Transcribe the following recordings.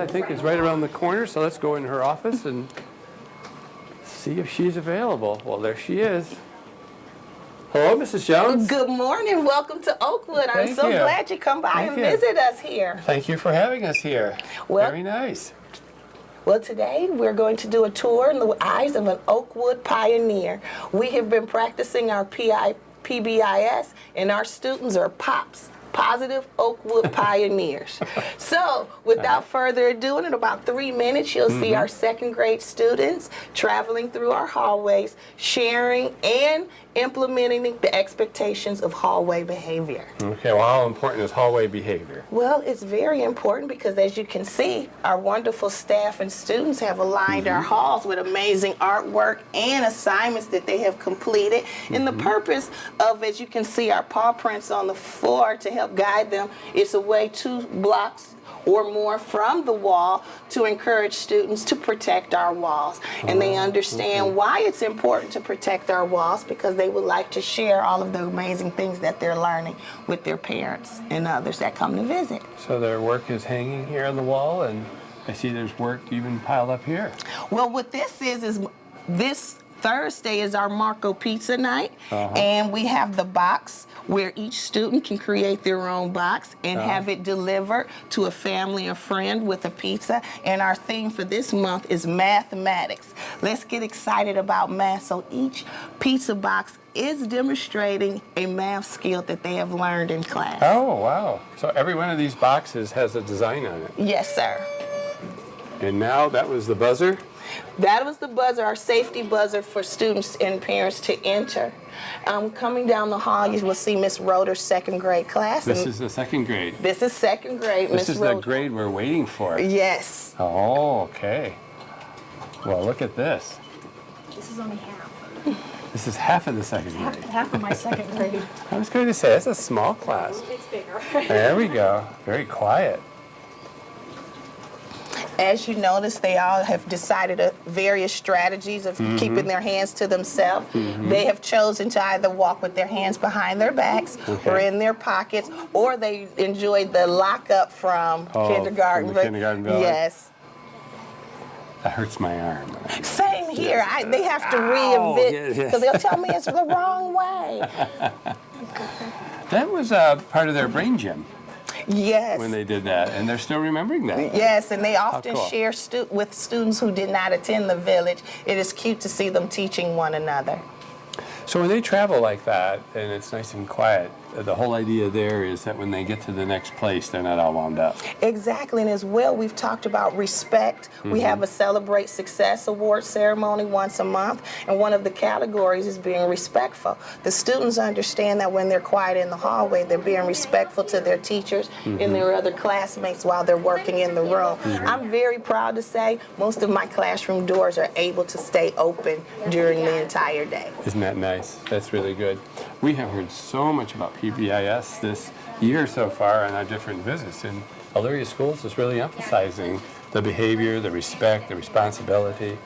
think, is right around the corner, so let's go in her office and see if she's available. Well, there she is. Hello, Mrs. Jones. Good morning. Welcome to Oakwood. I'm so glad you come by and visit us here. Thank you for having us here. Well, very nice. Well, today we're going to do a tour in the eyes of an Oakwood pioneer. We have been practicing our PBIS, and our students are POPs. Positive Oakwood Pioneers. So, without further ado, in about 3 minutes, you'll see our second grade students traveling through our hallways, sharing and implementing the expectations of hallway behavior. Okay, well, how important is hallway behavior? Well, it's very important because, as you can see, our wonderful staff and students have aligned our halls with amazing artwork and assignments that they have completed. And the purpose of, as you can see, our paw prints on the floor to help guide them is away 2 blocks or more from the wall to encourage students to protect our walls. And they understand why it's important to protect our walls, because they would like to share all of the amazing things that they're learning with their parents and others that come to visit. So their work is hanging here on the wall, and I see there's work even piled up here. Well, what this is this Thursday is our Marco Pizza night, and we have the box where each student can create their own box and have it delivered to a family or friend with a pizza. And our theme for this month is mathematics. Let's get excited about math. So each pizza box is demonstrating a math skill that they have learned in class. Oh, wow. So every one of these boxes has a design on it. Yes, sir. And now that was the buzzer? That was the buzzer, our safety buzzer for students and parents to enter. Coming down the hall, you will see Miss Roeder's second grade class. This is the second grade. This is second grade, Miss This is Roeder. the grade we're waiting for. Yes. Oh, okay. Well, look at this. This is only half. This is half of the second grade. Half of my second grade. I was going to say, it's a small class. It's bigger. There we go. Very quiet. As you notice, they all have decided various strategies of keeping their hands to themselves. They have chosen to either walk with their hands behind their backs or in their pockets, or they enjoyed the lockup from kindergarten. From the kindergarten village. Yes. That hurts my arm. Same here. They have to reinvent, because they'll tell me it's the wrong way. That was part of their brain gym. Yes. When they did that, and they're still remembering that. Yes, and they often cool. share with students who did not attend the village. It is cute to see them teaching one another. So when they travel like that, and it's nice and quiet, the whole idea there is that when they get to the next place, they're not all wound up. Exactly, and as well, we've talked about respect. We have a Celebrate Success Award ceremony once a month, and one of the categories is being respectful. The students understand that when they're quiet in the hallway, they're being respectful to their teachers and their other classmates while they're working in the room. I'm very proud to say most of my classroom doors are able to stay open during the entire day. Isn't that nice? That's really good. We have heard so much about PBIS this year so far on our different visits, and Elyria Schools is really emphasizing the behavior, the respect, the responsibility.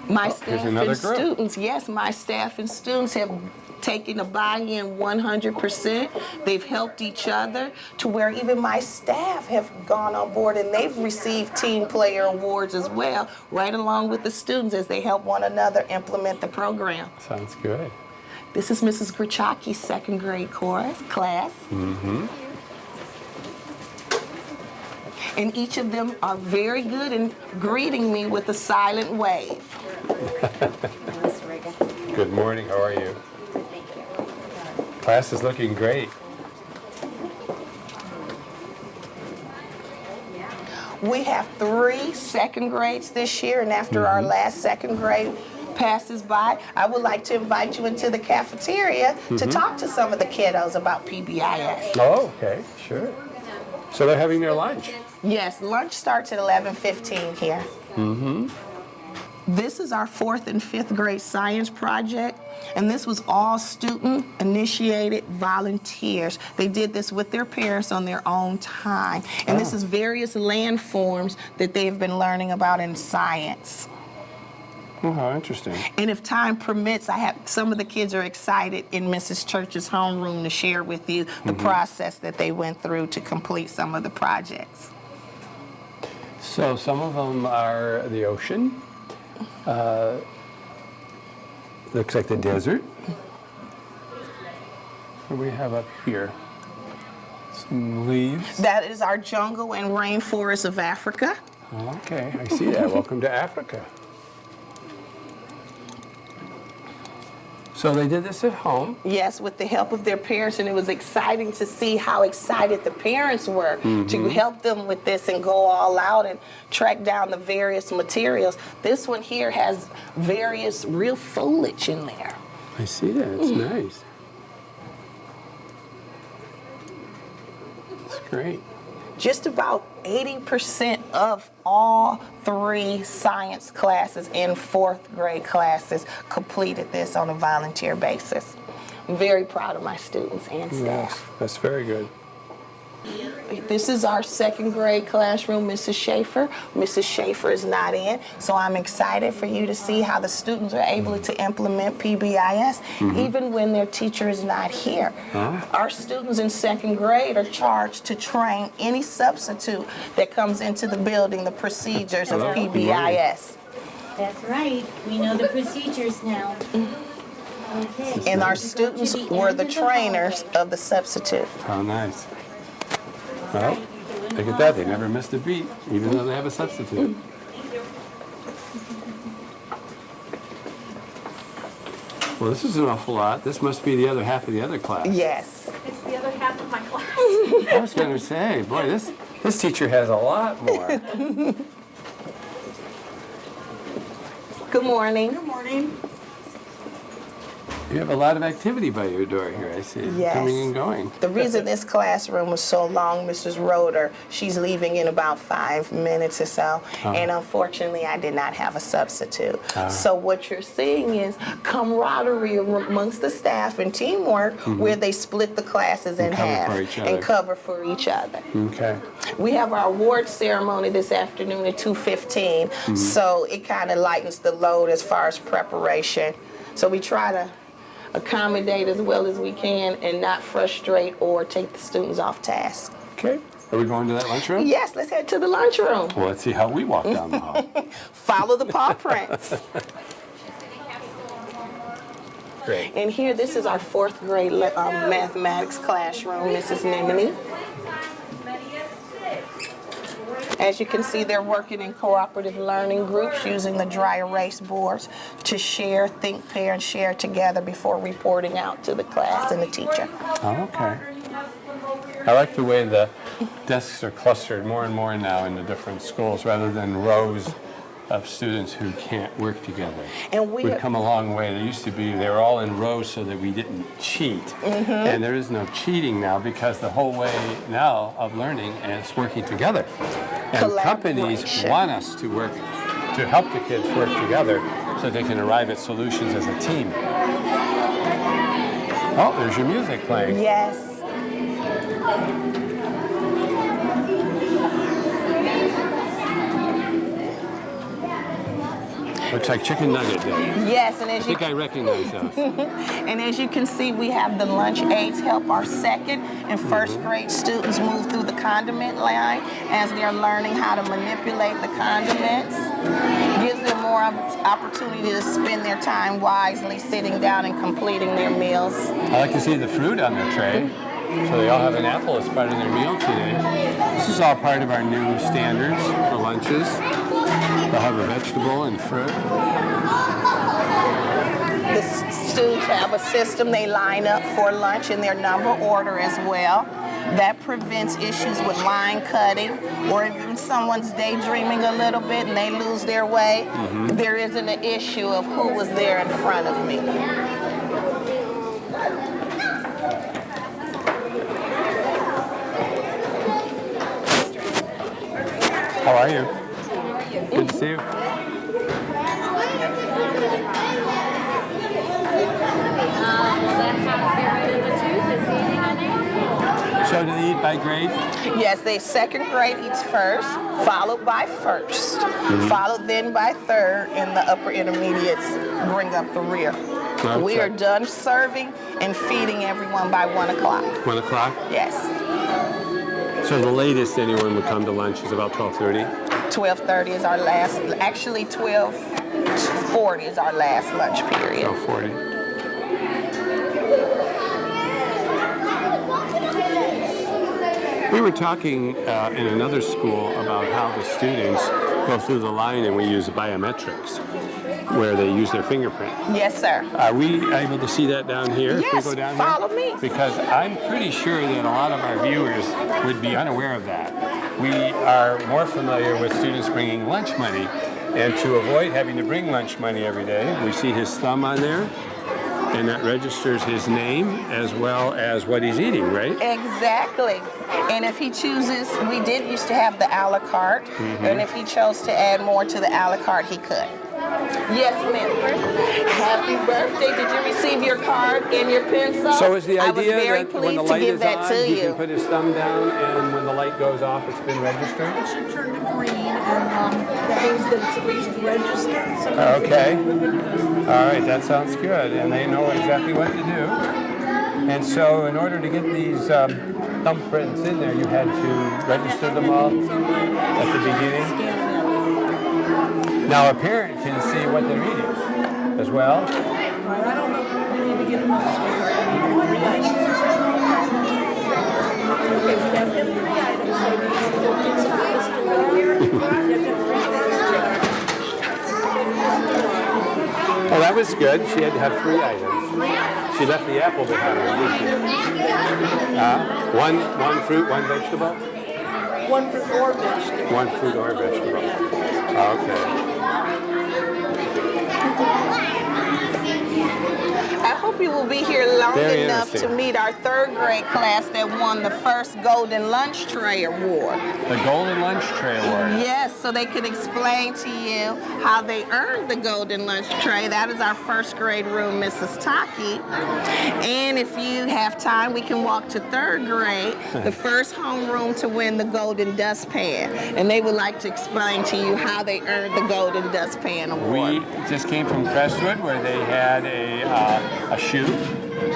My staff and students, yes, my staff and students have taken a buy-in 100%. They've helped each other to where even my staff have gone on board, and they've received team player awards as well, right along with the students as they help one another implement the program. Sounds good. This is Mrs. Grichaki's second grade class. And each of them are very good in greeting me with a silent wave. Good morning, how are you? Class is looking great. We have 3 second grades this year, and after our last second grade passes by, I would like to invite you into the cafeteria to talk to some of the kiddos about PBIS. Oh, okay, sure. So they're having their lunch. Yes, lunch starts at 11:15 here. This is our 4th and 5th grade science project, and this was all student-initiated volunteers. They did this with their parents on their own time, and this is various landforms that they've been learning about in science. Oh, how interesting. And if time permits, I have some of the kids are excited in Mrs. Church's homeroom to share with you the process that they went through to complete some of the projects. So some of them are the ocean. Looks like the desert. What do we have up here? Some leaves. That is our jungle and rainforest of Africa. Okay, I see that. Welcome to Africa. So they did this at home. Yes, with the help of their parents, and it was exciting to see how excited the parents were to help them with this and go all out and track down the various materials. This one here has various real foliage in there. I see that. It's nice. It's great. Just about 80% of all 3 science classes in 4th grade classes completed this on a volunteer basis. I'm very proud of my students and staff. Yes, that's very good. This is our 2nd grade classroom, Mrs. Schaefer. Mrs. Schaefer is not in, so I'm excited for you to see how the students are able to implement PBIS even when their teacher is not here. Our students in 2nd grade are charged to train any substitute that comes into the building the procedures of PBIS. That's right. We know the procedures now. Okay. And our students were the trainers of the substitute. How nice. Well, look at that. They never missed a beat, even though they have a substitute. Well, this is an awful lot. This must be the other half of the other class. Yes. It's the other half of my class. I was going to say, boy, this teacher has a lot more. Good morning. Good morning. You have a lot of activity by your door here, I see. Yes. Coming and going. The reason this classroom was so long, Mrs. Roeder, she's leaving in about 5 minutes or so, and unfortunately I did not have a substitute. So what you're seeing is camaraderie amongst the staff and teamwork where they split the classes in cover half for each other. and cover for each other. Okay. We have our award ceremony this afternoon at 2:15, so it kind of lightens the load as far as preparation. So we try to accommodate as well as we can and not frustrate or take the students off task. Okay. Are we going to that lunchroom? Yes, let's head to the lunchroom. Well, let's see how we walk down the hall. Follow the paw prints. Great. And here, this is our 4th grade mathematics classroom, Mrs. Nimini. As you can see, they're working in cooperative learning groups using the dry erase boards to share, think, pair, and share together before reporting out to the class and the teacher. Oh, okay. I like the way the desks are clustered more and more now in the different schools rather than rows of students who can't work together. And We've come a long way. There used to be, they were all in rows so that we didn't cheat. And there is no cheating now because the whole way now of learning is working together. And companies Collaboration. want us to work, to help the kids work together so they can arrive at solutions as a team. Oh, there's your music playing. Yes. Looks like chicken nugget day. Yes, and I as you think I recognize those. And as you can see, we have the lunch aids help our 2nd and 1st grade students move through the condiment line as they're learning how to manipulate the condiments. Gives them more opportunity to spend their time wisely, sitting down and completing their meals. I like to see the fruit on their tray. So they all have an apple as part of their meal today. This is all part of our new standards for lunches. They'll have a vegetable and fruit. The students have a system. They line up for lunch in their number order as well. That prevents issues with line cutting, or if someone's daydreaming a little bit and they lose their way, there isn't an issue of who was there in front of me. How are you? Good to see you. So do they eat by grade? Yes, the 2nd grade eats first, followed by 1st, followed then by 3rd, and the upper intermediates bring up the rear. We are done serving and feeding everyone by 1 o'clock. 1 o'clock? Yes. So the latest anyone would come to lunch is about 12:30? 12:30 is our last, actually 12:40 is our last lunch period. 12:40. We were talking in another school about how the students go through the line and we use biometrics, where they use their fingerprint. Yes, sir. Are we able to see that down here? Yes, if we go down follow here? me. Because I'm pretty sure that a lot of our viewers would be unaware of that. We are more familiar with students bringing lunch money, and to avoid having to bring lunch money every day, we see his thumb on there, and that registers his name as well as what he's eating, right? Exactly. And if he chooses, we did used to have the a la carte, and if he chose to add more to the a la carte, he could. Yes, ma'am. Happy birthday. Did you receive your card and your pencil? So is the I was idea very that when the pleased to light give is that on, to he you. can put his thumb down, and when the light goes off, it's been registered? It should turn to green, and that means that it's at least registered. So Okay. All right, that sounds good, and they know exactly what to do. And so in order to get these thumbprints in there, you had to register them all at the beginning? Now a parent can see what they're eating as well. I don't know. We need to get them all. Sweetheart. We need 3 items. Okay, we have 3 items. So we need to go get some pasta here. You have to have 3 Oh, that was good. She had to have 3 items. She left the apple behind, didn't she? One fruit, one vegetable? 1 fruit or vegetable. One fruit or vegetable. Okay. I hope you will be here long Very enough to interesting. meet our 3rd grade class that won the first Golden Lunch Tray Award. The Golden Lunch Tray Award. Yes, so they can explain to you how they earned the Golden Lunch Tray. That is our 1st grade room, Mrs. Taki. And if you have time, we can walk to 3rd grade, the first homeroom to win the Golden Dustpan. And they would like to explain to you how they earned the Golden Dustpan Award. We just came from Crestwood, where they had a chute,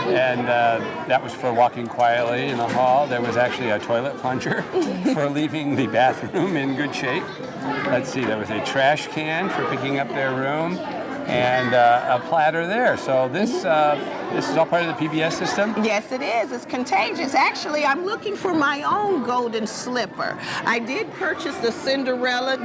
and that was for walking quietly in the hall. There was actually a toilet plunger for leaving the bathroom in good shape. Let's see, there was a trash can for picking up their room, and a platter there. So this is all part of the PBS system? Yes, it is. It's contagious. Actually, I'm looking for my own golden slipper. I did purchase the Cinderella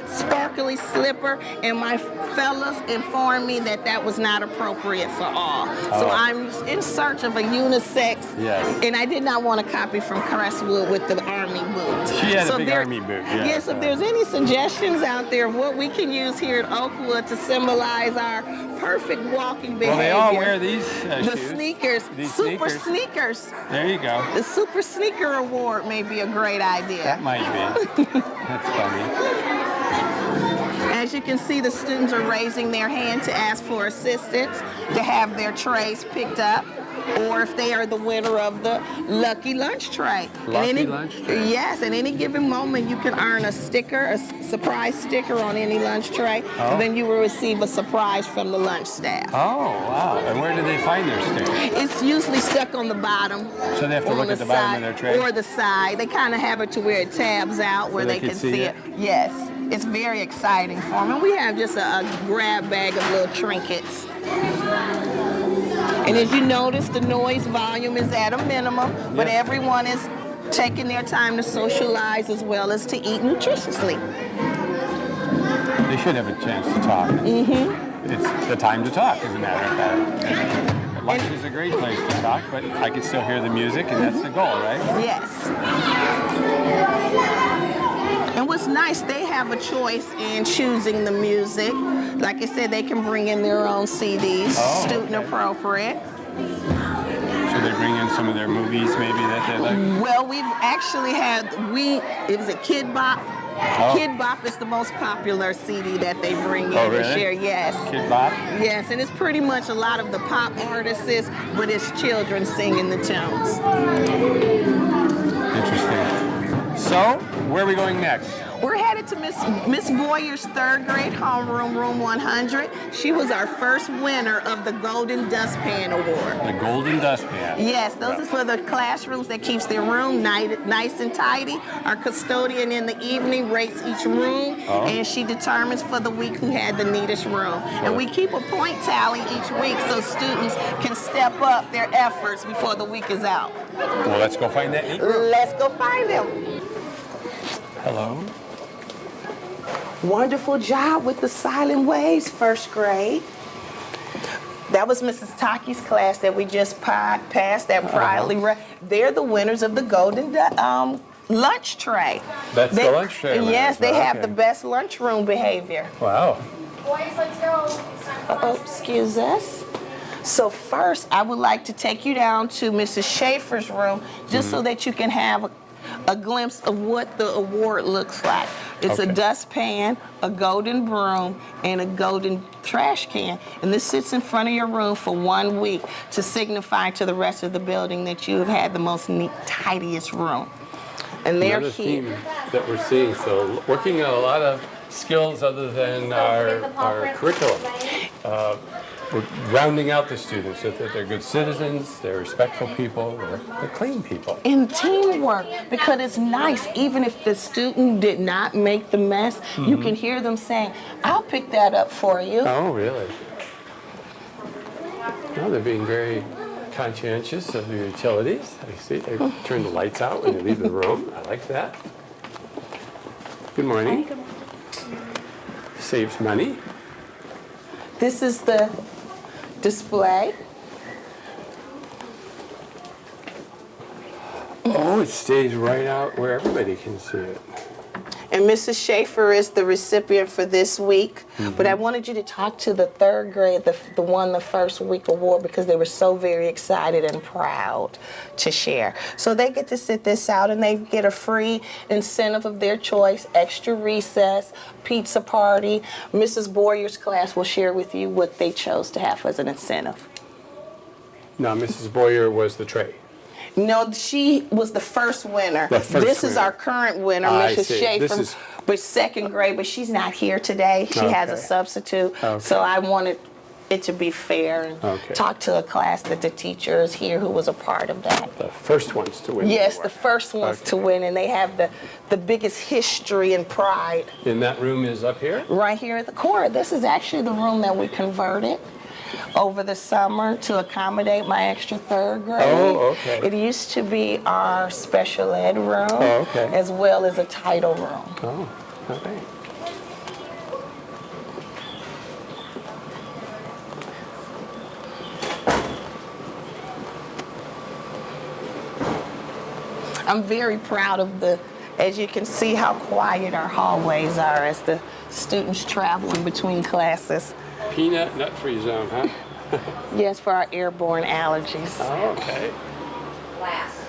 sparkly slipper, and my fellas informed me that that was not appropriate for all. So I'm in search of a unisex, Yes. and I did not want to copy from Crestwood with the army boot. She had so a big army boot, yeah. Yes, if there's any suggestions out there of what we can use here at Oakwood to symbolize our perfect walking behavior. Well, they all wear these The shoes. sneakers, These super sneakers. sneakers. There you go. The Super Sneaker Award may be a great idea. That might be. That's funny. As you can see, the students are raising their hand to ask for assistance to have their trays picked up, or if they are the winner of the Lucky Lunch Tray. Lucky Lunch Tray. Yes, at any given moment, you can earn a sticker, a surprise sticker on any lunch tray. Oh. Then you will receive a surprise from the lunch staff. Oh, wow. And where do they find their sticker? It's usually stuck on the bottom. So they have to on look at the bottom side, of their tray? or the side. They kind of have it to where it tabs out where they they can can see see it? it. Yes, it's very exciting for them. And we have just a grab bag of little trinkets. And as you notice, the noise volume is at a minimum, but Yes. everyone is taking their time to socialize as well as to eat nutritiously. They should have a chance to talk. Mm-hmm. It's the time to talk, as a matter of fact. And lunch is a great place to talk, but I can still hear the music, and that's the goal, right? Yes. And what's nice, they have a choice in choosing the music. Like I said, they can bring in their own CDs, Oh, student okay. appropriate. So they bring in some of their movies, maybe, that they like. Well, we've actually had, it was a Kid Bop. Oh. Kid Bop is the most popular CD that they bring in Oh, this really? year, yes. Kid Bop? Yes, and it's pretty much a lot of the pop artists, but it's children singing the tunes. Interesting. So, where are we going next? We're headed to Miss Boyer's third grade homeroom, room 100. She was our first winner of the Golden Dustpan Award. The Golden Dustpan. Yes, those are for the classrooms that keeps their room nice and tidy. Our custodian in the evening rates each room, and she determines for the week who had the neatest room. And we keep a point tally each week so students can step up their efforts before the week is out. Well, let's go find that neat room. Let's go find them. Hello. Wonderful job with the silent waves, first grade. That was Mrs. Taki's class that we just passed, that proudly. They're the winners of the Golden lunch tray. That's the lunch tray. Yes, they have Okay. the best lunchroom behavior. Wow. Boys, let's go. It's time for lunch. Excuse us. So first, I would like to take you down to Mrs. Schaefer's room, just so that you can have a glimpse of what the award looks like. It's a dustpan, a golden broom, and a golden trash can. And this sits in front of your room for 1 week to signify to the rest of the building that you have had the most neat, tidiest room. And they're Another here. theme that we're seeing. So, working on a lot of skills other than our curriculum. We're rounding out the students so that they're good citizens, they're respectful people, they're clean people. And teamwork, because it's nice, even if the student did not make the mess, you can hear them saying, I'll pick that up for you. Oh, really? No, they're being very conscientious of your utilities. I see they turn the lights out when they leave the room. I like that. Good morning. Saves money. This is the display. Oh, it stays right out where everybody can see it. And Mrs. Schaefer is the recipient for this week. But I wanted you to talk to the third grade, the one the first week award, because they were so very excited and proud to share. So they get to sit this out and they get a free incentive of their choice, extra recess, pizza party. Mrs. Boyer's class will share with you what they chose to have as an incentive. Now, Mrs. Boyer was the tray. No, she was the first winner. This is our current winner, I Mrs. see. Schaefer, This is- but second grade, but she's not here today. She has a Okay. substitute. Okay. So I wanted it to be fair and Okay. talk to a class that the teacher is here who was a part of that. The first ones to win. Yes, the the first ones to Okay. win, and they have the biggest history and pride. And that room is up here? Right here at the corner. This is actually the room that we converted over the summer to accommodate my extra third grade. Oh, okay. It used to be our special ed room, Oh, okay. as well as a title room. Oh, okay. I'm very proud of as you can see, how quiet our hallways are as the students travel in between classes. Peanut nut-free zone, huh? Yes, for our airborne allergies. Oh, okay. Last.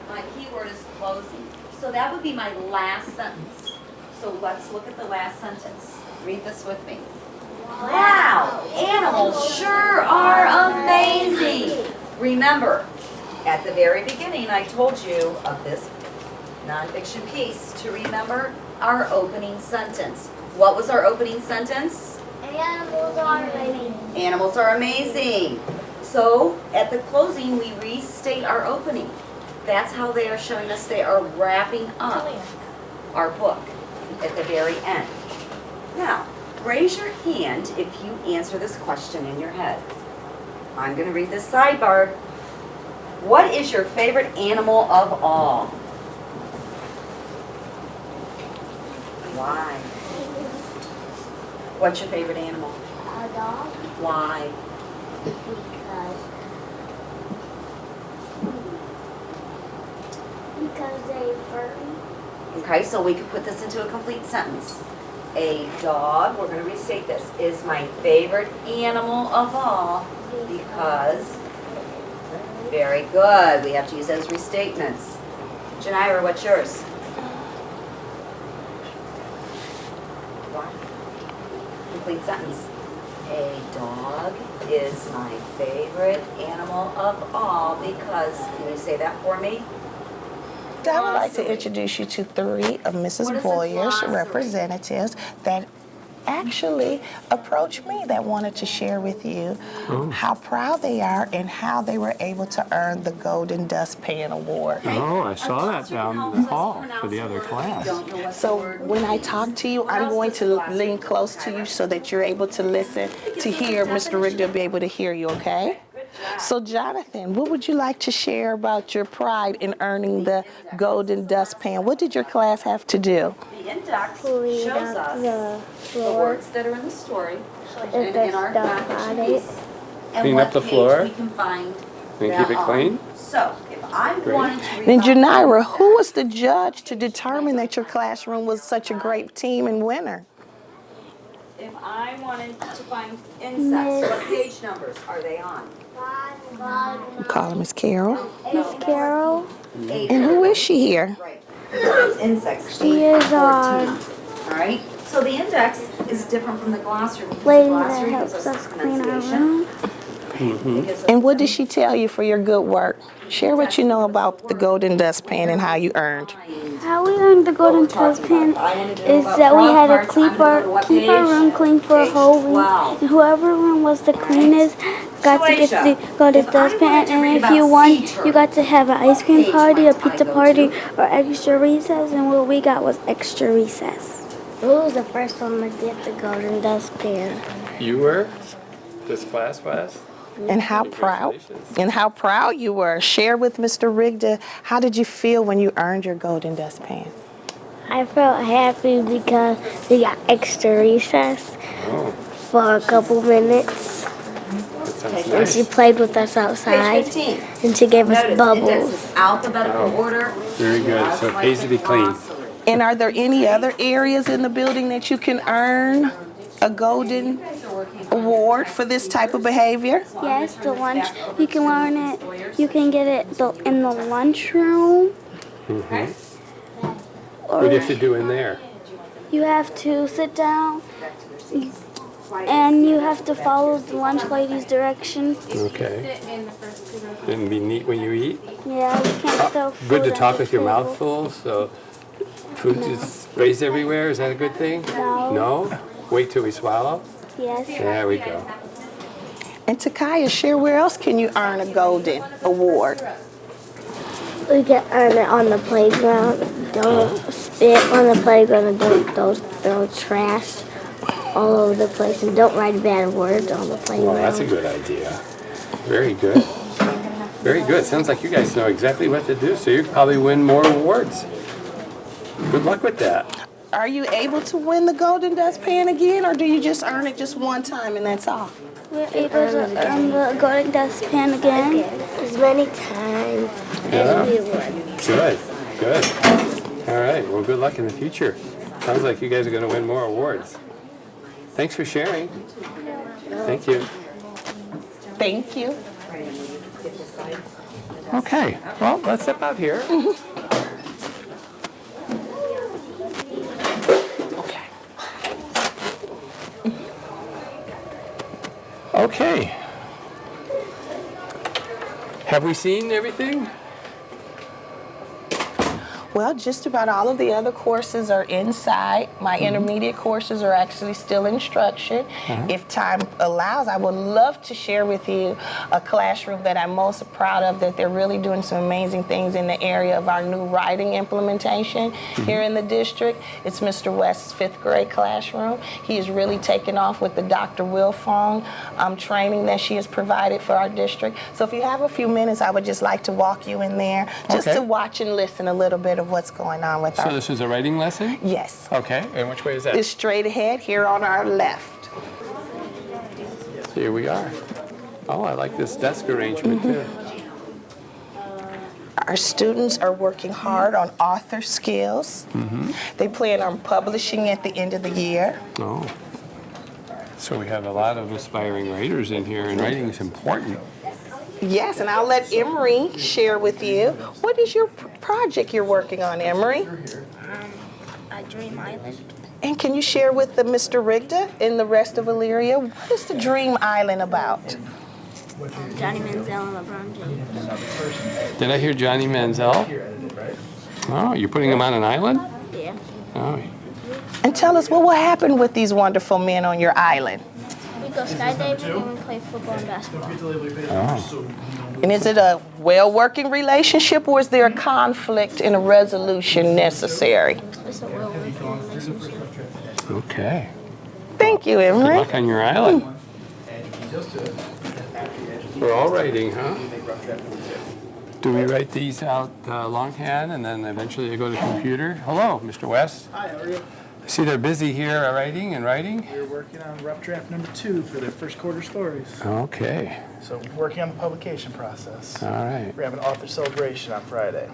My keyword is closing. So that would be my last sentence. So let's look at the last sentence. Read this with me. Wow, animals sure are amazing. Remember, at the very beginning, I told you of this nonfiction piece to remember our opening sentence. What was our opening sentence? Animals are amazing. Animals are amazing. So at the closing, we restate our opening. That's how they are showing us they are wrapping up our book at the very end. Now, raise your hand if you answer this question in your head. I'm going to read this sidebar. What is your favorite animal of all? Why? What's your favorite animal? A dog, Why? because they're furry. Okay, so we could put this into a complete sentence. A dog, we're going to restate this, is my favorite animal of all because, very good, we have to use those restatements. Janira, what's yours? Why? Complete sentence. A dog is my favorite animal of all because, can you say that for me? Rigda, I would like to introduce you to 3 of Mrs. Boyer's representatives that actually approached me that wanted to share with you how proud they are and how they were able to earn the Golden Dustpan Award. Oh, I saw that down the hall for the other class. So when I talk to you, I'm going to lean close to you so that you're able to listen to hear Mr. Rigda be able to hear you, okay? So Jonathan, what would you like to share about your pride in earning the Golden Dustpan? What did your class have to do? The index Clean shows up us the the floor. words that are in the story If and in there's our stuff on nonfiction it. piece. And Clean what up the page floor. we can find And that keep it on. clean? So, if I Great. wanted to read Then about Janira, who was the judge to determine that your classroom was such a great team and winner? if I wanted to find insects, what page numbers are they on? We call her Miss Carol. Miss Carol, And who is she here? Right. It's insects. she is our All right. So the index is different from the glossary because the lady that glossary gives helps us us clean our pronunciation. room. It gives us And what did she tell you for your good work? Share what you know about the Golden Dustpan and how you earned. How we earned the Golden Dustpan is that we had to keep our room clean for a whole week. And whoever room was the cleanest got to get the Golden Dustpan. And if you won, you got to have an ice cream party, a pizza party, or extra recess. And what we got was extra recess. Who was the first one to get the Golden Dustpan? You were? This class was? And how proud you were. Share with Mr. Rigda, how did you feel when you earned your Golden Dustpan? I felt happy because we got extra recess Oh, for a couple minutes. that sounds And she nice. played with us outside. Page 15. And she gave us Notice bubbles. index is alphabetical order. Very good. So it Just pays to be the clean. glossary. And are there any other areas in the building that you can earn a Golden Award for this type of behavior? Yes, the lunch. You can learn it. You can get it in the lunchroom. What do you have to do in there? You have to sit down and you have to follow the lunch lady's direction. Okay. And be neat when you eat? Yeah, you can't throw food Good to at talk the with your table. mouth full, so food just sprays everywhere. Is that a good thing? No. No? Wait till we swallow? Yes. There we go. And Takaya, share where else can you earn a Golden Award? We can earn it on the playground. Don't spit on the playground and don't throw trash all over the place. And don't write bad words on the Well, playground. that's a good idea. Very good. Very good. Sounds like you guys know exactly what to do, so you probably win more awards. Good luck with that. Are you able to win the Golden Dustpan again, or do you just earn it just one time and that's all? We're able to earn the Golden Dustpan again. As many times Yeah. as we want. Good. Good. All right. Well, good luck in the future. Sounds like you guys are going to win more awards. Thanks for sharing. Thank you. Thank you. Okay. Well, let's step out here. Okay. Okay. Have we seen everything? Well, just about all of the other courses are inside. My intermediate courses are actually still instruction. If time allows, I would love to share with you a classroom that I'm most proud of, that they're really doing some amazing things in the area of our new writing implementation here in the district. It's Mr. West's 5th grade classroom. He is really taken off with the Dr. Will Fong training that she has provided for our district. So if you have a few minutes, I would just like to walk you in there just Okay. to watch and listen a little bit of what's going on with So our... this is a writing lesson? Yes. Okay. And which way is that? It's straight ahead here on our left. Here we are. Oh, I like this desk arrangement too. Our students are working hard on author skills. They plan on publishing at the end of the year. Oh. So we have a lot of aspiring writers in here, and writing is important. Yes, and I'll let Emery share with you. What is your project you're working on, Emery? A Dream Island. And can you share with the Mr. Rigda and the rest of Elyria, what is the Dream Island about? Johnny Manziel and LeBron James. Did I hear Johnny Manziel? Oh, you're putting them on an island? Yeah. Oh, And tell us what will happen with these wonderful men on your island. We go skydiving and we play football and basketball. And is it a well-working relationship, or is there a conflict and a resolution necessary? It's a well-working relationship. okay. Thank you, Good Emery. luck on your island. We're all writing, huh? Do we write these out longhand and then eventually they go to computer? Hello, Mr. West. Hi, how are you? I see they're busy here writing and writing. We're working on rough draft number 2 for their first quarter stories. Okay. So working on the publication process. All right. We're having an author celebration on Friday.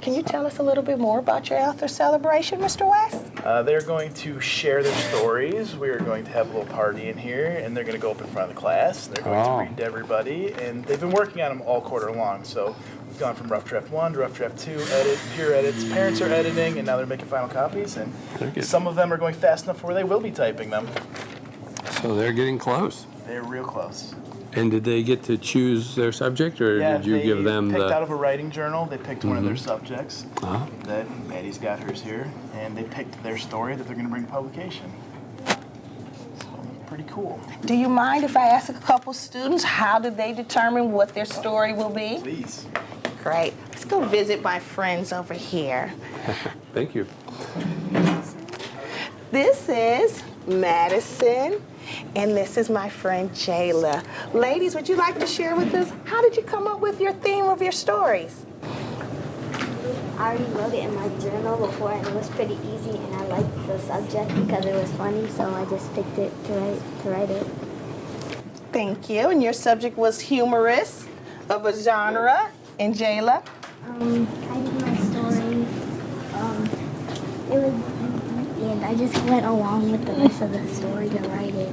Can you tell us a little bit more about your author celebration, Mr. West? They're going to share their stories. We're going to have a little party in here, and they're going to go up in front of the class. They're going Oh. to read to everybody, and they've been working on them all quarter long. So we've gone from rough draft 1 to rough draft 2, edit, peer edits. Parents are editing, and now they're making final copies. And Very good. some of them are going fast enough where they will be typing them. So they're getting close. They're real close. And did they get to choose their subject, or Yeah, did you give them picked out the? of a writing journal. They picked one of their subjects. Uh-huh. That Maddie's got hers here, and they picked their story that they're going to bring to publication. So pretty cool. Do you mind if I ask a couple students how did they determine what their story will be? Please. Great. Let's go visit my friends over here. Thank you. This is Madison, and this is my friend Jayla. Ladies, would you like to share with us, how did you come up with your theme of your stories? I already wrote it in my journal before, and it was pretty easy, and I liked the subject because it was funny, so I just picked it to write it. Thank you. And your subject was humorous, of a genre. And Jayla? I did my story. It was, and I just went along with the rest of the story to write it.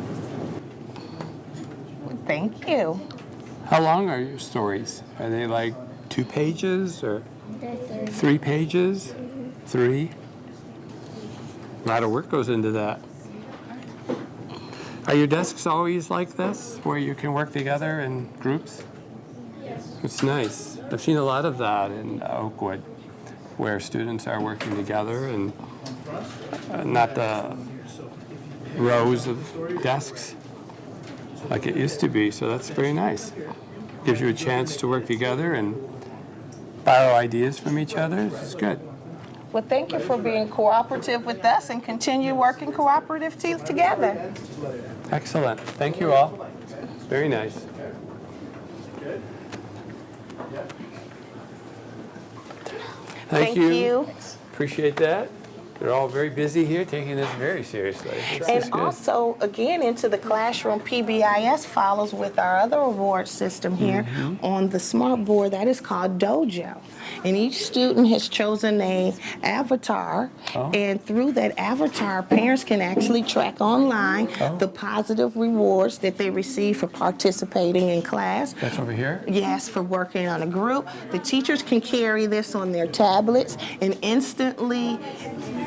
Thank you. How long are your stories? Are they like 2 pages or That's 3 pages? 3? A lot of work goes into that. Are your desks always like this, where you can work together in groups? Yes. It's nice. I've seen a lot of that in Oakwood, where students are working together and not the rows of desks like it used to be, so that's very nice. Gives you a chance to work together and borrow ideas from each other. It's good. Well, thank you for being cooperative with us and continue working cooperatively together. Excellent. Thank you all. Very nice. Thank you. Appreciate that. They're all very busy here, taking this very seriously. This is And good. also, again, into the classroom, PBIS follows with our other award system here on the smart board that is called Dojo. And each student has chosen a avatar, and through that avatar, parents can actually track online the positive rewards that they receive for participating in class. That's over here? Yes, for working on a group. The teachers can carry this on their tablets and instantly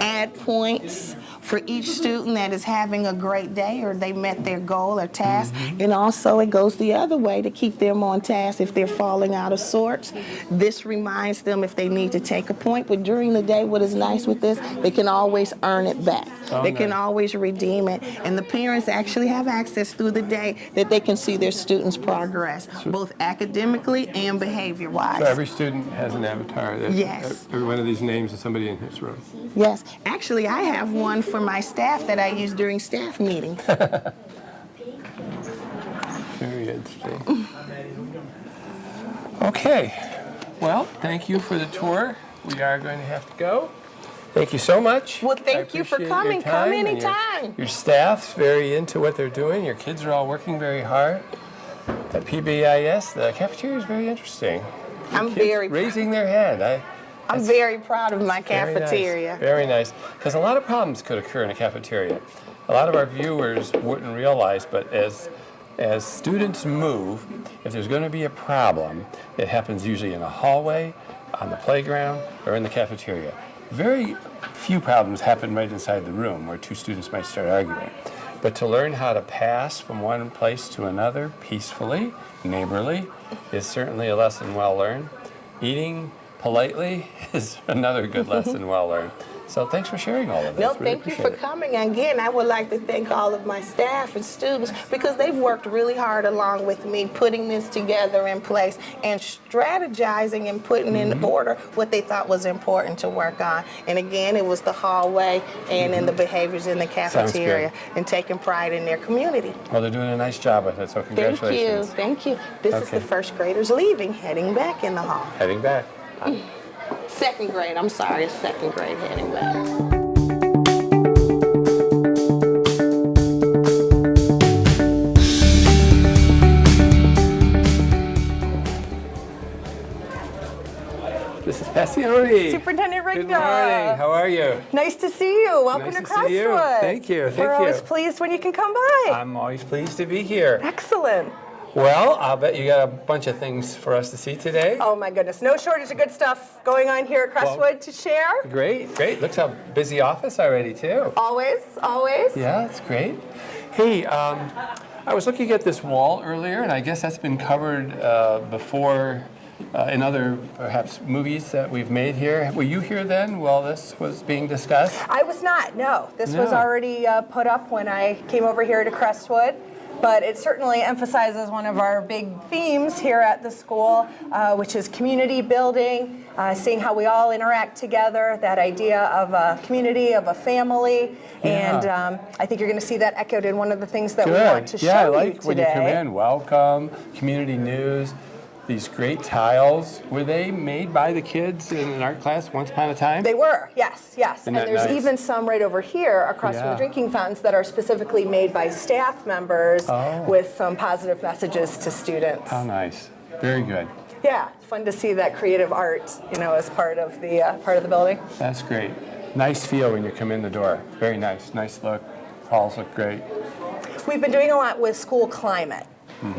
add points for each student that is having a great day or they met their goal or task. And also it goes the other way to keep them on task if they're falling out of sorts. This reminds them if they need to take a point, but during the day, what is nice with this, they can always earn it back. They can always redeem it. And the parents actually have access through the day that they can see their students' progress, both academically and behavior-wise. So every student has an avatar. Yes. Every one of these names is somebody in his room. Yes, actually, I have one for my staff that I use during staff meetings. Very interesting. Okay. Well, thank you for the tour. We are going to have to go. Thank you so much. Well, thank I you for appreciate your coming. Come time and anytime. Your staff's very into what they're doing. Your kids are all working very hard. At PBIS, the cafeteria is very interesting. I'm Kids very raising their hand. I'm very proud of my Very nice. cafeteria. Very nice. Because a lot of problems could occur in a cafeteria. A lot of our viewers wouldn't realize, but as students move, if there's going to be a problem, it happens usually in a hallway, on the playground, or in the cafeteria. Very few problems happen right inside the room where 2 students might start arguing. But to learn how to pass from one place to another peacefully, neighborly, is certainly a lesson well learned. Eating politely is another good lesson well learned. So thanks for sharing all of this. No, Really thank you for appreciate it. coming. Again, I would like to thank all of my staff and students because they've worked really hard along with me putting this together in place and strategizing and putting in order what they thought was important to work on. And again, it was the hallway and in the behaviors in the cafeteria and taking pride in their community. Well, they're doing a nice job with it, so Thank you. congratulations. Thank you. This is Okay. the first graders leaving, heading back in the hall. Heading back. Second grade, I'm sorry, it's second grade heading back. This is Passione. Superintendent Rigda. Good morning. How are you? Nice to see you. Welcome Nice to to see you. Crestwood. Thank you. Thank We're you. always pleased when you can come by. I'm always pleased to be here. Excellent. Well, I'll bet you got a bunch of things for us to see today. Oh my goodness, no shortage of good stuff going on here at Crestwood to share. Great, great. Looks how busy office already, too. Always, always. Yeah, that's great. Hey, I was looking at this wall earlier, and I guess that's been covered before in other, perhaps, movies that we've made here. Were you here then while this was being discussed? I was not, no. This was No. already put up when I came over here to Crestwood. But it certainly emphasizes one of our big themes here at the school, which is community building, seeing how we all interact together, that idea of a community, of a family. Yeah. And I think you're going to see that echoed in one of the things that Good. we want to Yeah, I show like you when you come today. in. Welcome, community news. These great tiles. Were they made by the kids in an art class once upon a time? They were, yes, yes. Isn't And that there's nice? even some right over here across from Yeah. the drinking fountains that are specifically made by staff members Oh. with some positive messages to students. How nice. Very good. Yeah, it's fun to see that creative art, as part of the building. That's great. Nice feel when you come in the door. Very nice. Nice look. Halls look great. We've been doing a lot with school climate.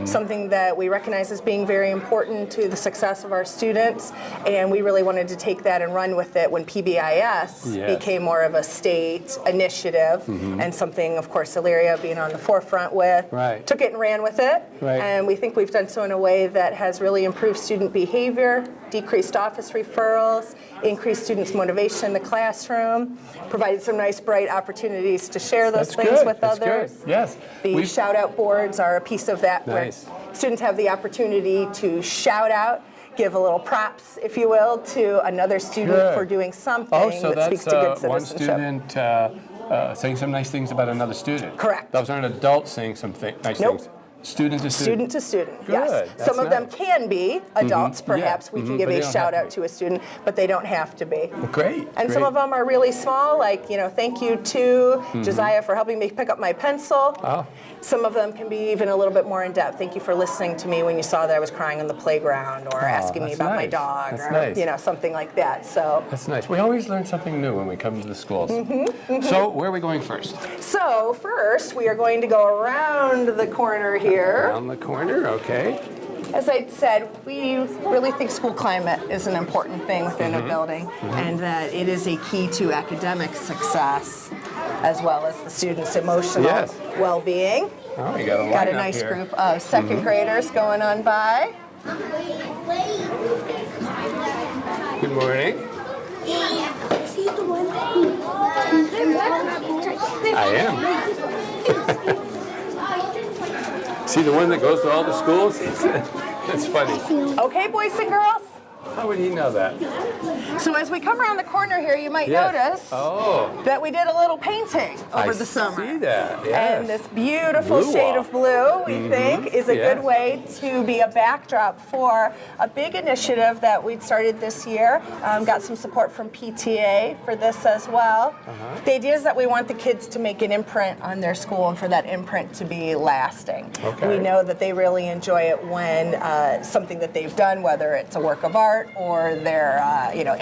Something that we recognize as being very important to the success of our students, and we really wanted to take that and run with it when PBIS Yes. became more of a state initiative, and something, of course, Elyria being on the forefront with. Right. Took it and ran with it, Right. and we think we've done so in a way that has really improved student behavior, decreased office referrals, increased students' motivation in the classroom, provided some nice, bright opportunities to share those That's things good. with That's others. good. Yes. The We've- shout-out boards are a piece of that, where Nice. students have the opportunity to shout out, give a little props, if you will, to another student Good. for doing something Oh, so that that's speaks to good one citizenship. student saying some nice things about another student. Correct. Those aren't adults saying some nice Nope. things. Student to Student to student, Good. yes. That's Some of them nice. can be adults, perhaps. We Mhm. can give But they a don't shout have to out to a student, but they don't have to be. Great. And some great. of them are really small, like, thank you to Josiah for helping me pick up my pencil. Oh. Some of them can be even a little bit more in depth. Thank you for listening to me when you saw that I was crying on the playground, or asking me that's about my nice. dog, That's or nice. something like that. So, That's nice. We always learn something new when we come to the schools. So where are we going first? so first we are going to go around the corner here. Around the corner, okay. As I said, we really think school climate is an important thing within a building, and that it is a key to academic success, as well as the students' emotional Yes. well-being. Oh, you got a line Got a up nice here. group of second graders going on by. Good morning. I am. See the one that goes to all the schools? It's funny. Okay, boys and girls. How would he know that? So as we come around the corner here, you might Yes. notice Oh, that we did a little painting over I the summer. see that. Yes. And this beautiful Blue shade wall. of blue, we think, is a Yes. good way to be a backdrop for a big initiative that we'd started this year. Got some support from PTA for this as well. The idea is that we want the kids to make an imprint on their school and for that imprint to be lasting. Okay. We know that they really enjoy it when something that they've done, whether it's a work of art or their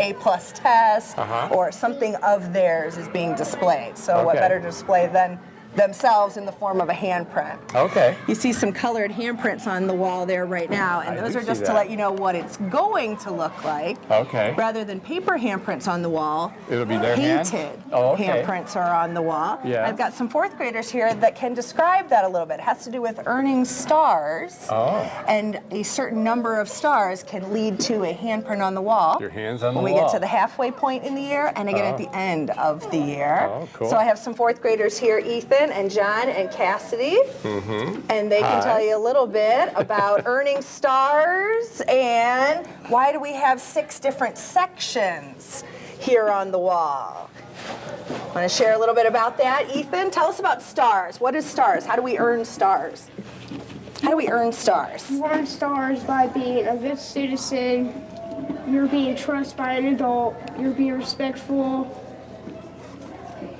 A+ test or something of theirs is being displayed. So what Okay. better to display than themselves in the form of a handprint. Okay. You see some colored handprints on the wall there right now, and I those do are see just to that. let you know what it's going to look like. Okay. Rather than paper handprints on the wall, It'll be their hand? painted Oh, okay. handprints are on the wall. Yeah. I've got some fourth graders here that can describe that a little bit. It has to do with earning stars. Oh. And a certain number of stars can lead to a handprint on the wall. Your hands on the when we wall. get to the halfway point in the year and again at the end of the year. Oh, cool. So I have some fourth graders here, Ethan and John and Cassidy. And they can Hi. tell you a little bit about earning stars and why do we have 6 different sections here on the wall. Want to share a little bit about that? Ethan, tell us about stars. What is stars? How do we earn stars? How do we earn stars? You earn stars by being a good citizen, you're being trusted by an adult, you're being respectful,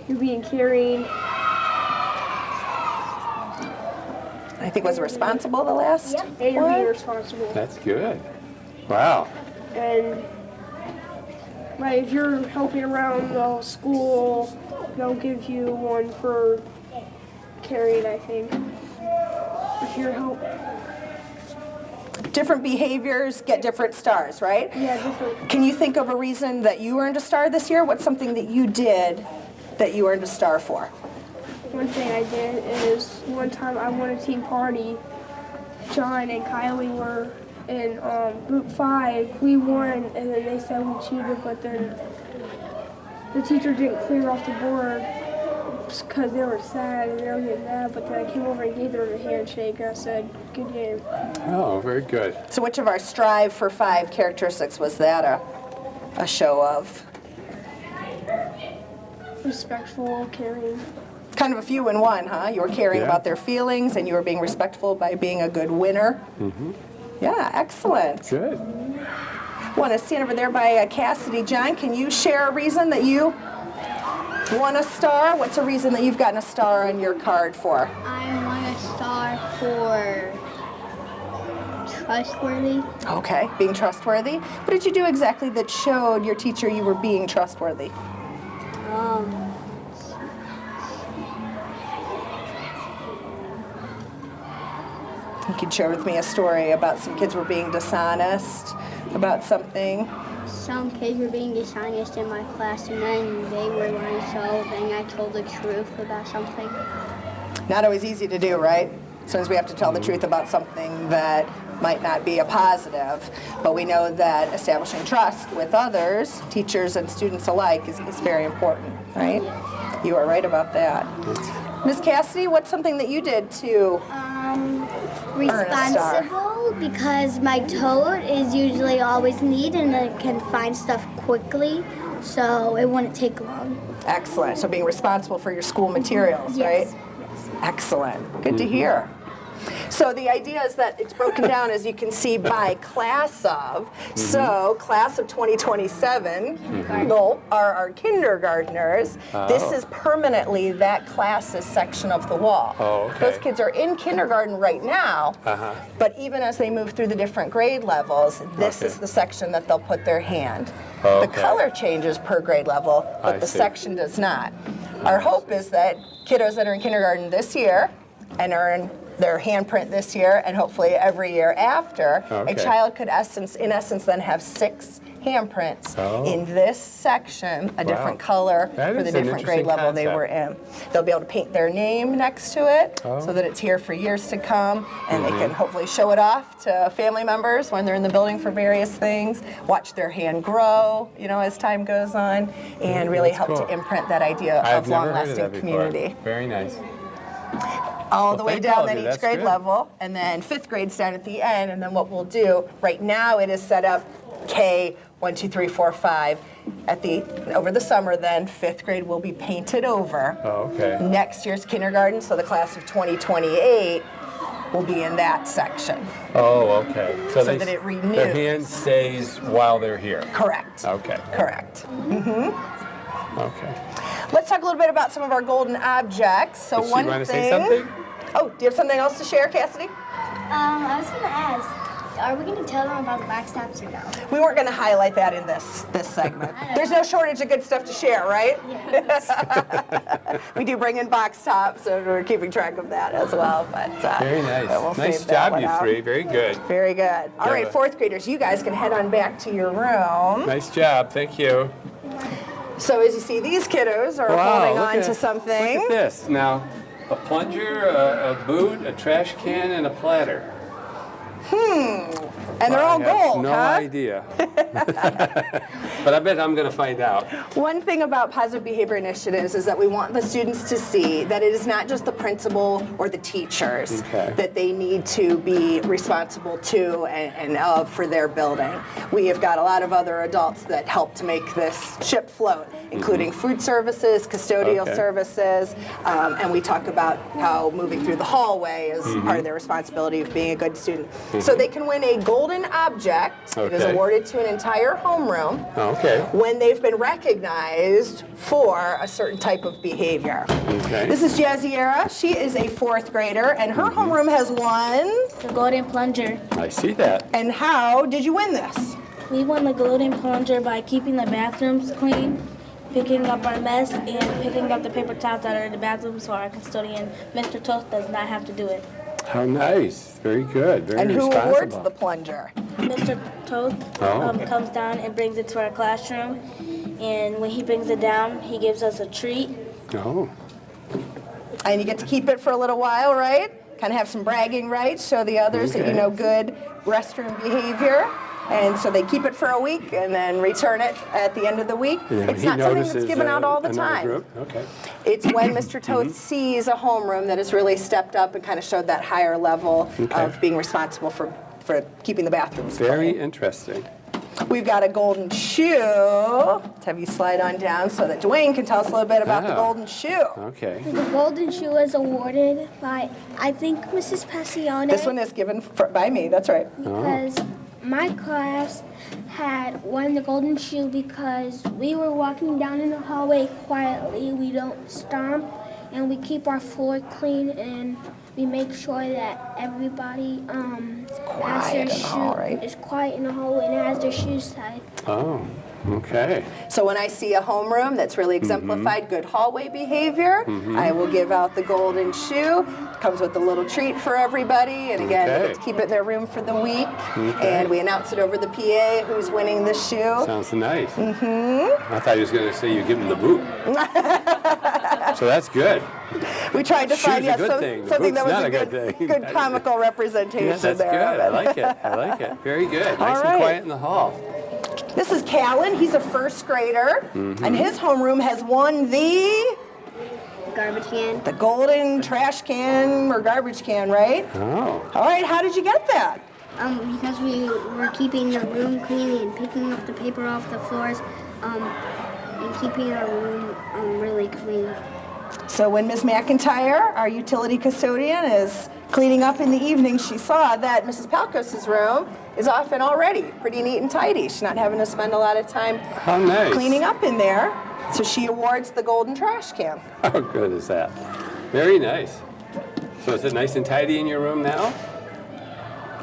you're being caring. I think was responsible the last And you're being one? responsible. That's good. Wow. And like if you're helping around the school, they'll give you one for caring, I think. If you're Different behaviors get different stars, right? yeah, different. Can you think of a reason that you earned a star this year? What's something that you did that you earned a star for? One thing I did is one time I won a team party. John and Kylie were in group 5. We won, and then they said we cheated, but then the teacher didn't clear off the board because they were sad and they were getting mad. But then I came over and gave them a handshake, and I said, "Good game." Oh, very good. So which of our Strive for 5 characteristics was that a show of? Respectful, caring. Kind of a few in one, huh? You were caring Yeah. about their feelings and you were being respectful by being a good winner. Yeah, excellent. Good. Want to stand over there by Cassidy. John, can you share a reason that you won a star? What's a reason that you've gotten a star on your card for? I won a star for trustworthy. Okay, being trustworthy. What did you do exactly that showed your teacher you were being trustworthy? You can share with me a story about some kids were being dishonest about something. Some kids were being dishonest in my class, and then they were lying, so then I told the truth about something. Not always easy to do, right? Sometimes we have to tell the truth about something that might not be a positive, but we know that establishing trust with others, teachers and students alike, is very important, right? You are right about that. Ms. Cassidy, what's something that you did to Responsible, because my toad is usually always neat and it can find stuff quickly, so it wouldn't take long. Excellent. So being responsible for your school materials, Yes. right? Excellent. Good to hear. So the idea is that it's broken down, as you can see, by class of. So class of 2027 are our kindergartners. This is permanently that class's section of the wall. Oh, okay. Those kids are in kindergarten right now, but even as they move through the different grade levels, this Okay. is the section that they'll put their hand. Okay. The color changes per grade level, but I the see. section does not. Our hope is that kiddos that are in kindergarten this year and earn their handprint this year and hopefully every year after, Okay. a child could in essence then have 6 handprints Oh. in this section, a different color That for the is an different grade interesting level they concept. were in. They'll be able to paint their name next to it Oh. so that it's here for years to come, and they can hopefully show it off to family members when they're in the building for various things, watch their hand grow, as time goes on, and really That's help cool. to imprint that idea I've of never heard of long-lasting that before. community. Very nice. All Well, the way thank all down of then you. each That's grade good. level, and then 5th grade's down at the end, and then what we'll do, right now it is set up K, 1, 2, 3, 4, 5. Over the summer then, 5th grade will be painted over. Oh, okay. Next year's kindergarten, so the class of 2028 will be in that section. Oh, okay. So that it renews. Their hand stays while they're here. Correct. Okay. Correct. Okay. Let's talk a little bit about some of our golden objects. So Does she want to say something? Oh, do you have something else to share, Cassidy? I was going to ask, Are we going to tell them about the backstops or no? We weren't going to highlight that in this segment. There's no shortage of good stuff to share, right? Yes. We do bring in box tops, so we're keeping track of that as well. But Very nice. we'll Nice save that job, one you out. three. Very good. Very good. All right, fourth graders, you guys can head on back to your room. Nice job. Thank you. So as you see, these kiddos are holding on to something. Look at this. Now, a plunger, a boot, a trash can, and a platter. And they're all I have gold, no huh? idea. But I bet I'm going to find out. One thing about positive behavior initiatives is that we want the students to see that it is not just the principal or the teachers that they need to be responsible to and of for their building. We have got a lot of other adults that help to make this ship float, including food services, custodial services, and we talk about how moving through the hallway is part of their responsibility of being a good student. So they can win a golden object. It is awarded to an entire homeroom when they've been recognized for a certain type of behavior. This is Jaziera. She is a fourth grader, and her homeroom has won The golden plunger. I see that. And how did you win this? We won the golden plunger by keeping the bathrooms clean, picking up our mess, and picking up the paper towels that are in the bathroom so our custodian, Mr. Toast, does not have to do it. How nice. Very good. Very And who responsible. awards the plunger? Mr. Toast comes down and brings it to our classroom, and when he brings it down, he gives us a treat. Oh. And you get to keep it for a little while, right? Kind of have some bragging rights, show the others that you know good restroom behavior. And so they keep it for a week and then return it at the end of the week. It's not something that's given out all the time. It's when Mr. Toth sees a homeroom that has really stepped up and kind of showed that higher level of being responsible for keeping the bathrooms clean. Very interesting. We've got a golden shoe. Let's have you slide on down so that Dwayne can tell us a little bit about the golden shoe. Okay. The golden shoe is awarded by, I think, Mrs. Passione. This one is given by me, that's right. Because my class had won the golden shoe because we were walking down in the hallway quietly. We don't stomp, and we keep our floor clean, and we make sure that everybody is quiet in the hallway and has their shoes tied. Oh, okay. So when I see a homeroom that's really exemplified good hallway behavior, I will give out the golden shoe. Comes with a little treat for everybody, and again, they get to keep it in their room for the week. And we announce it over the PA who's winning the shoe. Sounds nice. I thought he was going to say you give him the boot. So that's good. We tried to find something that was not a good comical representation yes, that's there. good. I like it. I like it. Very good. Nice and quiet in the hall. This is Callan. He's a first grader, and his homeroom has won the garbage can. The golden trash can or garbage can, right? Oh. All right. How did you get that? Because we were keeping the room clean and picking up the paper off the floors, and keeping our room really clean. So when Ms. McIntyre, our utility custodian, is cleaning up in the evening, she saw that Mrs. Palkos's room is often already pretty neat and tidy. She's not having to spend a lot of time cleaning up in there. So she awards the golden trash can. How good is that? Very nice. So is it nice and tidy in your room now?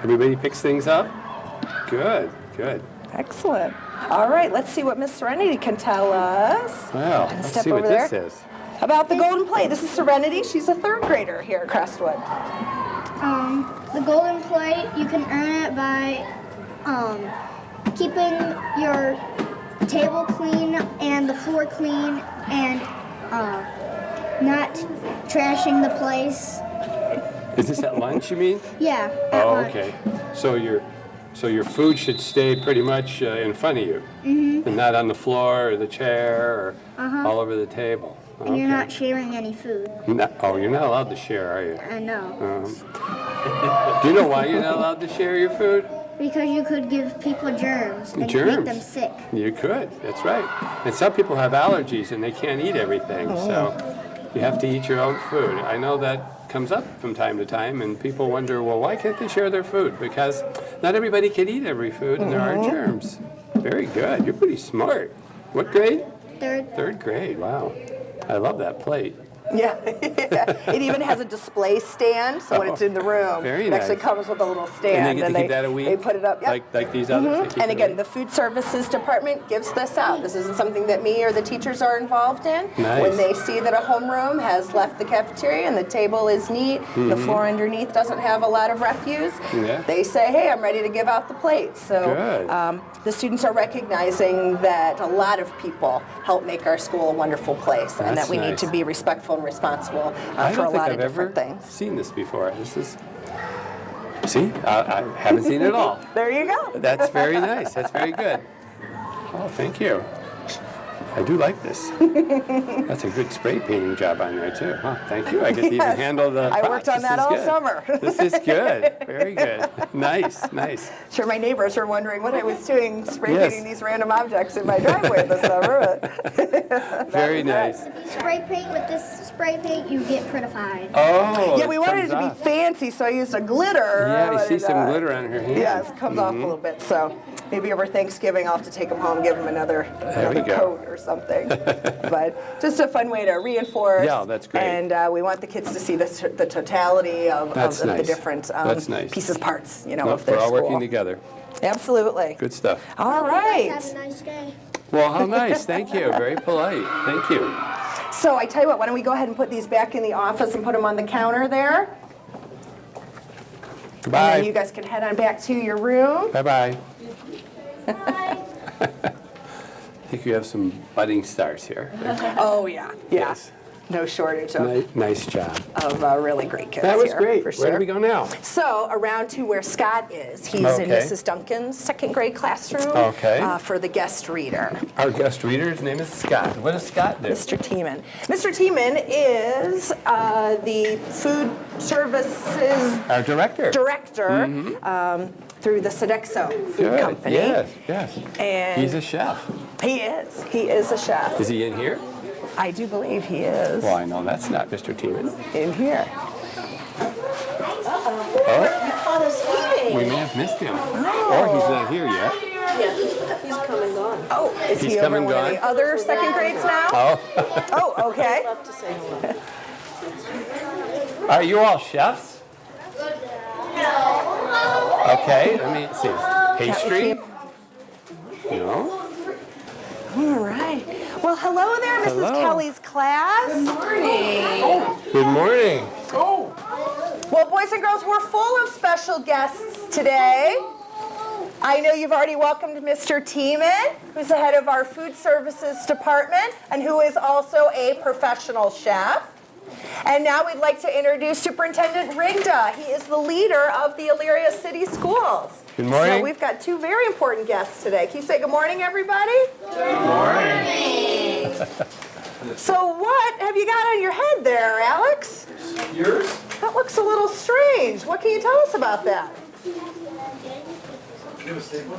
Everybody picks things up? Good, good. Excellent. All right, let's see what Miss Serenity can tell us. Well, let's see what this is. About the golden plate. This is Serenity. She's a third grader here at Crestwood. The golden plate, you can earn it by keeping your table clean and the floor clean and not trashing the place. Is this at lunch, you mean? Yeah. Oh, okay. So your food should stay pretty much in front of you, and not on the floor or the chair or all over the table. And you're not sharing any food. Oh, you're not allowed to share, are you? I know. Do you know why you're not allowed to share your food? Because you could give people germs and make them sick. You could, that's right. And some people have allergies and they can't eat everything, so you have to eat your own food. I know that comes up from time to time, and people wonder, well, why can't they share their food? Because not everybody can eat every food, and there are germs. Very good. You're pretty smart. What grade? Third. Third grade, wow. I love that plate. Yeah. It even has a display stand, so when it's in the room, Very it actually nice. comes with a little stand. And they get to keep that a week? They put it up, yep. Like these others? They keep And it a again, week? the food services department gives this out. This isn't something that me or the teachers are involved in. Nice. When they see that a homeroom has left the cafeteria and the table is neat, the floor underneath doesn't have a lot of refuse, Yeah. they say, hey, I'm ready to give out the plates. So Good. the students are recognizing that a lot of people help make our school a wonderful place, and That's that we need nice. to be respectful and responsible I for a don't think lot I've of different ever things. seen this before. This is. See, I haven't seen it all. There you go. That's very nice. That's very good. Oh, thank you. I do like this. That's a good spray painting job on there too. Huh, thank you. I get to even Yes. handle the I props. worked on This that is all good. summer. This is good. Very good. Nice, nice. Sure, my neighbors are wondering what I was doing spray Yes. painting these random objects in my driveway this summer. But Very nice. If you spray paint with this spray paint, you get prettified. Oh, yeah, we wanted it comes to off. be fancy, so I used a glitter. Yeah, I but see it, some glitter on her hand. Yes, it comes off a little bit. So maybe over Thanksgiving I'll have to take them home, give them another we go. coat or something. But just a fun way to reinforce. Yeah, that's great. And we want the kids to see the totality of That's the nice. different That's nice. pieces, parts, Nope, of their we're all school. working together. Absolutely. Good stuff. All right. Have a nice day. Well, how nice. Thank you. Very polite. Thank you. So I tell you what, why don't we go ahead and put these back in the office and put them on the counter there? And Goodbye. then you guys can head on back to your room. Bye-bye. I think you have some budding stars here. Oh, yeah. Yeah. Yes. No shortage of, Nice job. really great kids That was here, great. for Where sure. do we go now? So around to where Scott is. He's in Okay. Mrs. Duncan's second grade classroom Okay. For the guest reader, Our guest reader's name is Scott. What does Scott do? Mr. Tiemann. Mr. Tiemann is the food services Our director. director through the Sodexo Food Good. Company. Yes, yes. And He's a chef. he is. He is a chef. Is he in here? I do believe he is Well, I know that's not Mr. Tiemann. in here. Oh, we may have missed him. Or he's not here yet. Oh, is He's he come over and one of gone? the other second grades now? Oh. Oh, okay. Are you all chefs? Okay, let me see. Pastry? No? All right. Well, hello there, Mrs. Hello. Kelly's class. Good morning. Good morning. Well, boys and girls, we're full of special guests today. I know you've already welcomed Mr. Tiemann, who's the head of our food services department and who is also a professional chef. And now we'd like to introduce Superintendent Rigda. He is the leader of the Elyria City Schools. Good morning. So we've got two very important guests today. Can you say good morning, everybody? Good morning. So what have you got on your head there, Alex? Yours? That looks a little strange. What can you tell us about that? Do you have a stapler?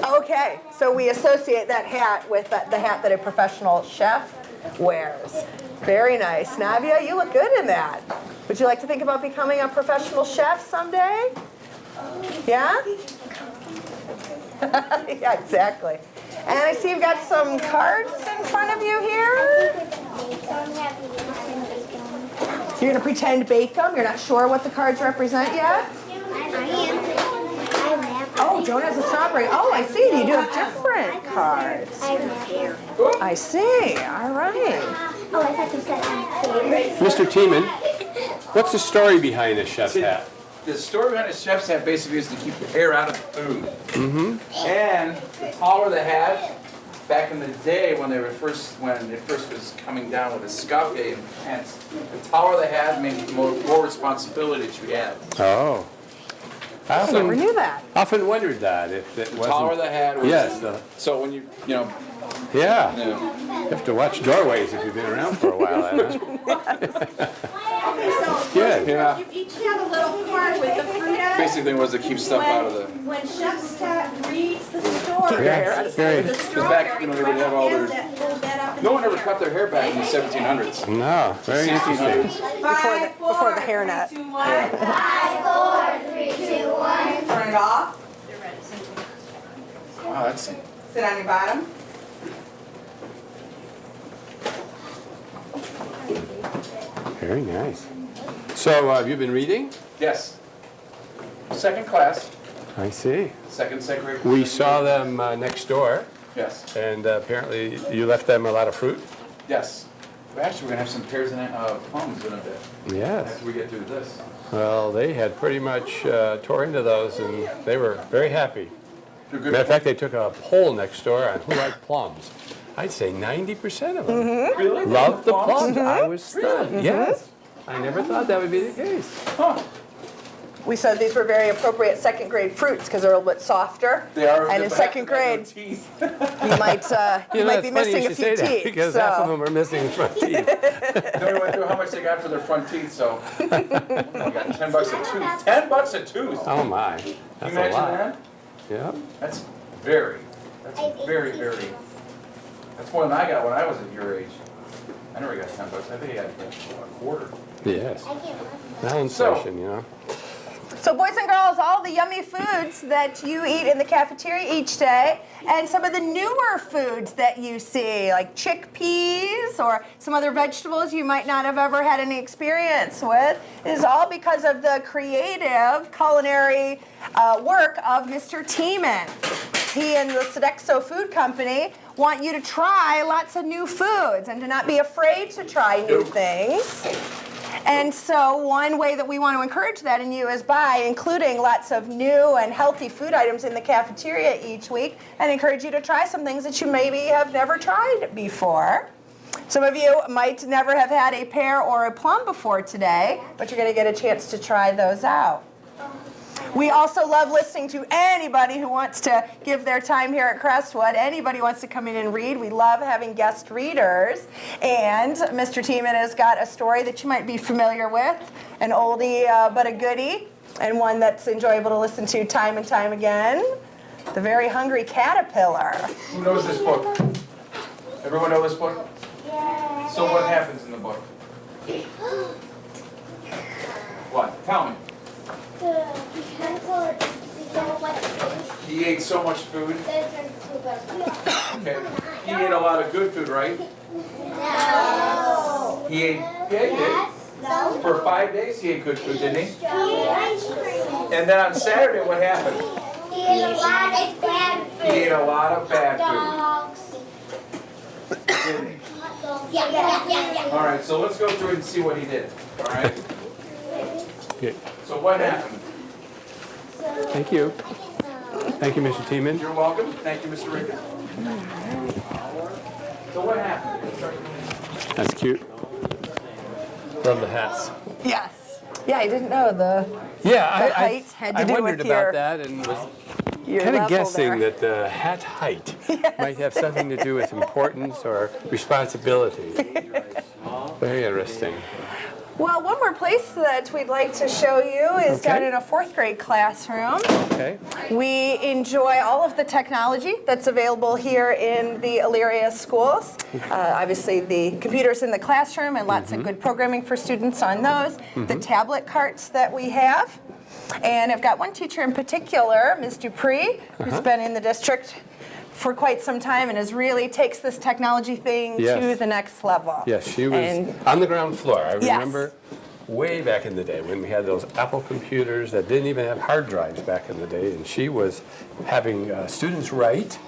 Okay, so we associate that hat with the hat that a professional chef wears. Very nice. Navia, you look good in that. Would you like to think about becoming a professional chef someday? Yeah? Yeah, exactly. And I see you've got some cards in front of you here. You're going to pretend bake them? You're not sure what the cards represent yet? Oh, Joan has a strawberry. Oh, I see. You do have different cards. I see. All right. Oh, I thought you said Mr. Tiemann, what's the story behind the chef's hat? The story behind a chef's hat basically is to keep the air out of the food. Mm-hmm. And the taller the hat, back in the day when it first was coming down with a scuffy and pants, the taller the hat means the more responsibilities you have. Oh. I Never knew that. often wondered that if it The wasn't. taller the hat was, Yes. so when you Yeah. know, You have to watch doorways if you've been around for a while. Anna. Good. yeah, You each have a little card with the fruit on it. basically was to keep stuff out of the. When Chef Scott reads the story, Yeah, very. the Because back, they would have all their. hold that up in No one the ever cut their hair back in the 1700s. No, very interesting. Before the hairnet. 3, 2, 1. 5, 4, 3, 2, 1. Turn it off. Wow, that's Sit on your bottom. Very nice. So have you been reading? yes. Second class, I see. second grade. We saw them next door, Yes, and apparently you left them a lot of fruit. yes. Well, actually, we're gonna have some pears and plums in a bit Yes. after we get through this. Well, they had pretty much tore into those, and they were very happy. They're good. Matter of fact, they took a poll next door on who liked plums. I'd say 90% of them Really? loved the plums. I was stunned. Really? Yes. I never thought that would be the case. Huh. We said these were very appropriate second grade fruits because they're a little bit softer. They are. And in second grade, Teeth. you might You know, be it's funny missing you a should few say that, teeth. because so. half of them are missing front teeth. Then we went through how much they got for their front teeth, so. We got $10 a tooth. $10 a tooth. Oh my, Can you that's a imagine lot. that? Yep. That's very, that's more than I got when I was at your age. I never got $10. I think I got a quarter. Yes. Now So- inflation, you know. So boys and girls, all the yummy foods that you eat in the cafeteria each day, and some of the newer foods that you see, like chickpeas or some other vegetables you might not have ever had any experience with, is all because of the creative culinary work of Mr. Tiemann. He and the Sodexo Food Company want you to try lots of new foods and to not be afraid to try new things. And so one way that we want to encourage that in you is by including lots of new and healthy food items in the cafeteria each week, and encourage you to try some things that you maybe have never tried before. Some of you might never have had a pear or a plum before today, but you're going to get a chance to try those out. We also love listening to anybody who wants to give their time here at Crestwood. Anybody who wants to come in and read. We love having guest readers. And Mr. Tiemann has got a story that you might be familiar with, an oldie but a goodie, and one that's enjoyable to listen to time and time again. The Very Hungry Caterpillar. Who knows this book? Everyone know this book? Yeah. So what happens in the book? What? Tell me. He ate so much food. Okay. He ate a lot of good food, right? No. He ate. Yeah, he did. No. For 5 days, he ate good food, didn't he? And then on Saturday, what happened? He ate a lot of bad food. He ate a lot of bad food. Didn't he? Yeah. All right. So let's go through it and see what he did. All right. Okay. So what happened? Thank you. Thank you, Mr. Tiemann. You're welcome. Thank you, Mr. Rigda. So what happened? That's cute. Love the hats. Yes. Yeah, I didn't know the height had to I do wondered with about your, that and was your kind of level guessing there. that the hat height might have something to do with importance or responsibility. Very interesting. Well, one more place that we'd like to show you is Okay. down in a 4th grade classroom. Okay. We enjoy all of the technology that's available here in the Elyria schools. Obviously, the computers in the classroom and lots of good programming for students on those. The tablet carts that we have. And I've got one teacher in particular, Ms. Dupree, who's been in the district for quite some time and has really takes this technology thing Yes. to the next level. Yes, she was And- on the ground floor. I Yes. remember way back in the day when we had those Apple computers that didn't even have hard drives back in the day, and she was having students write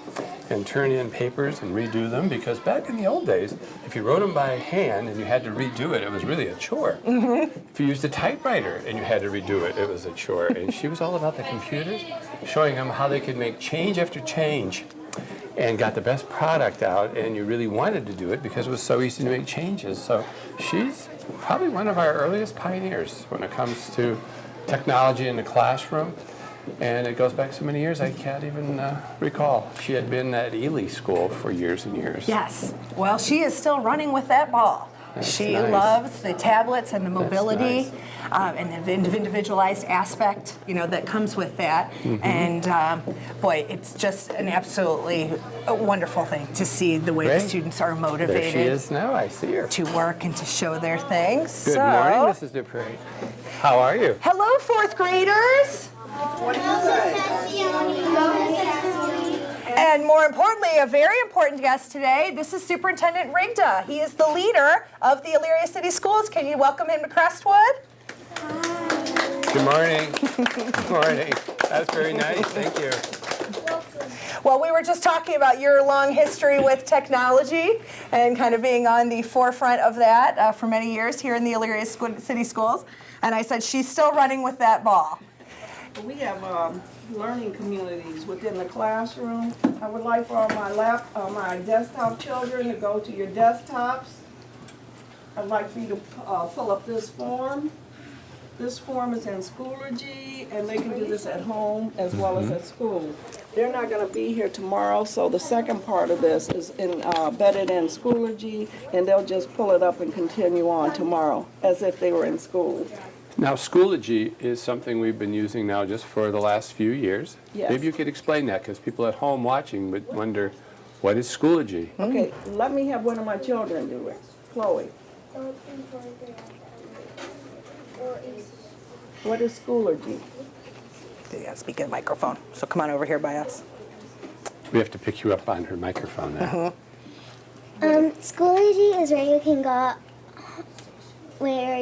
and turn in papers and redo them, because back in the old days, if you wrote them by hand and you had to redo it, it was really a chore. If you used a typewriter and you had to redo it, it was a chore. And she was all about the computers, showing them how they could make change after change and got the best product out, and you really wanted to do it because it was so easy to make changes. So she's probably one of our earliest pioneers when it comes to technology in the classroom. And it goes back so many years I can't even recall. She had been at Ely School for years and years. Yes. Well, she is still running with that ball. That's She nice. loves the tablets and the mobility nice. and the individualized aspect, that comes with that. And boy, it's just an absolutely wonderful thing to see the way the Great. students are There motivated she is now. I see her. to work and to show their things. Good morning, Mrs. Dupree. How are you? Hello, 4th graders. And more importantly, a very important guest today, this is Superintendent Rigda. He is the leader of the Elyria City Schools. Can you welcome him to Crestwood? Good morning. Good morning. That's very nice. Thank you. Well, we were just talking about your long history with technology and kind of being on the forefront of that for many years here in the Elyria City Schools. And I said, she's still running with that ball. We have learning communities within the classroom. I would like for my desktop children to go to your desktops. I'd like for you to pull up this form. This form is in Schoology, and they can do this at home as well as at school. They're not going to be here tomorrow, so the second part of this is embedded in Schoology, and they'll just pull it up and continue on tomorrow as if they were in school. Now, Schoology is something we've been using now just for the last few years. Yes. Maybe you could explain that, because people at home watching would wonder, what is Schoology? Okay, let me have one of my children do it. Chloe. What is Schoology? You gotta speak in the microphone, so come on over here by us. We have to pick you up on her microphone now. Schoology is where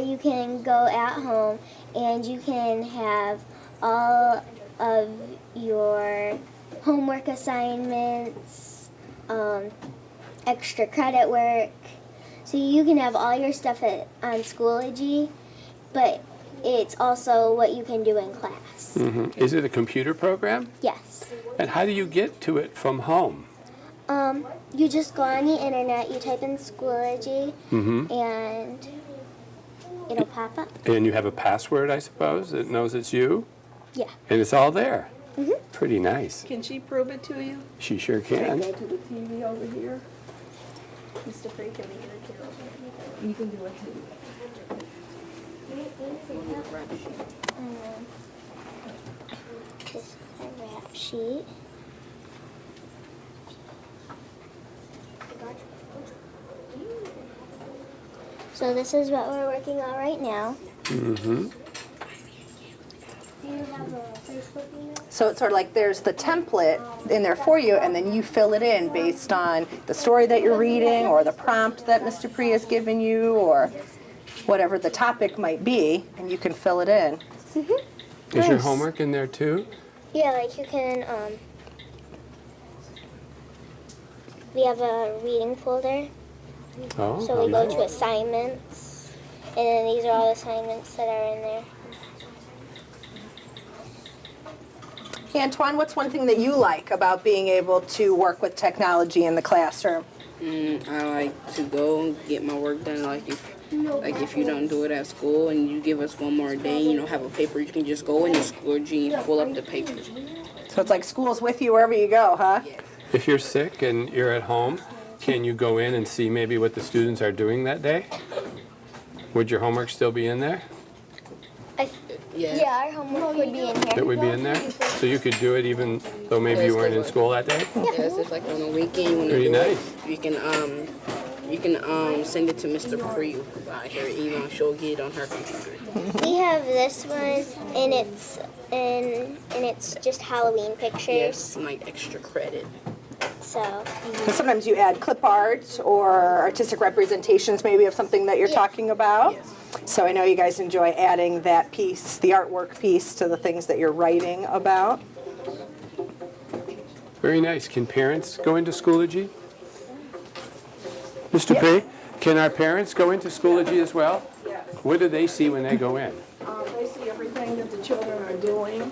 you can go at home and you can have all of your homework assignments, extra credit work. So you can have all your stuff on Schoology, but it's also what you can do in class. Is it a computer program? Yes. And how do you get to it from home? You just go on the internet, you type in Schoology, and it'll pop up. And you have a password, I suppose, that knows it's you? Yeah. And it's all there? Pretty nice. Can she prove it to you? She sure Okay, can. go to the TV over here. Mr. Free, can we get it too? You can do it too. This is a wrap sheet. So this is what we're working on right now. So it's sort of like there's the template in there for you, and then you fill it in based on the story that you're reading or the prompt that Mr. Pri has given you or whatever the topic might be, and you can fill it in. Is your homework in there too? Yeah, like you can, we have a reading folder. Oh, So we go to assignments, and then these are all the assignments that are in there. Antoine, what's one thing that you like about being able to work with technology in the classroom? I like to go and get my work done. Like if you don't do it at school and you give us one more day, have a paper, you can just go in the Schoology and pull up the paper. So it's like school's with you wherever you go, huh? Yes. If you're sick and you're at home, can you go in and see maybe what the students are doing that day? Would your homework still be in there? Yeah, our homework would be in here. It would be in there? So you could do it even though maybe you weren't in school that day? Yes, it's like on a weekend you want to Pretty do nice. it. You can send it to Mr. Pri by her email. She'll get it on her computer. We have this one, and it's just Halloween pictures. Yes, like extra credit. So. Sometimes you add clip art or artistic representations maybe of something that you're talking about. Yes. So I know you guys enjoy adding that piece, the artwork piece, to the things that you're writing about. Very nice. Can parents go into Schoology? Mr. P, can our parents go into Schoology as well? Yes. What do they see when they go in? They see everything that the children are doing.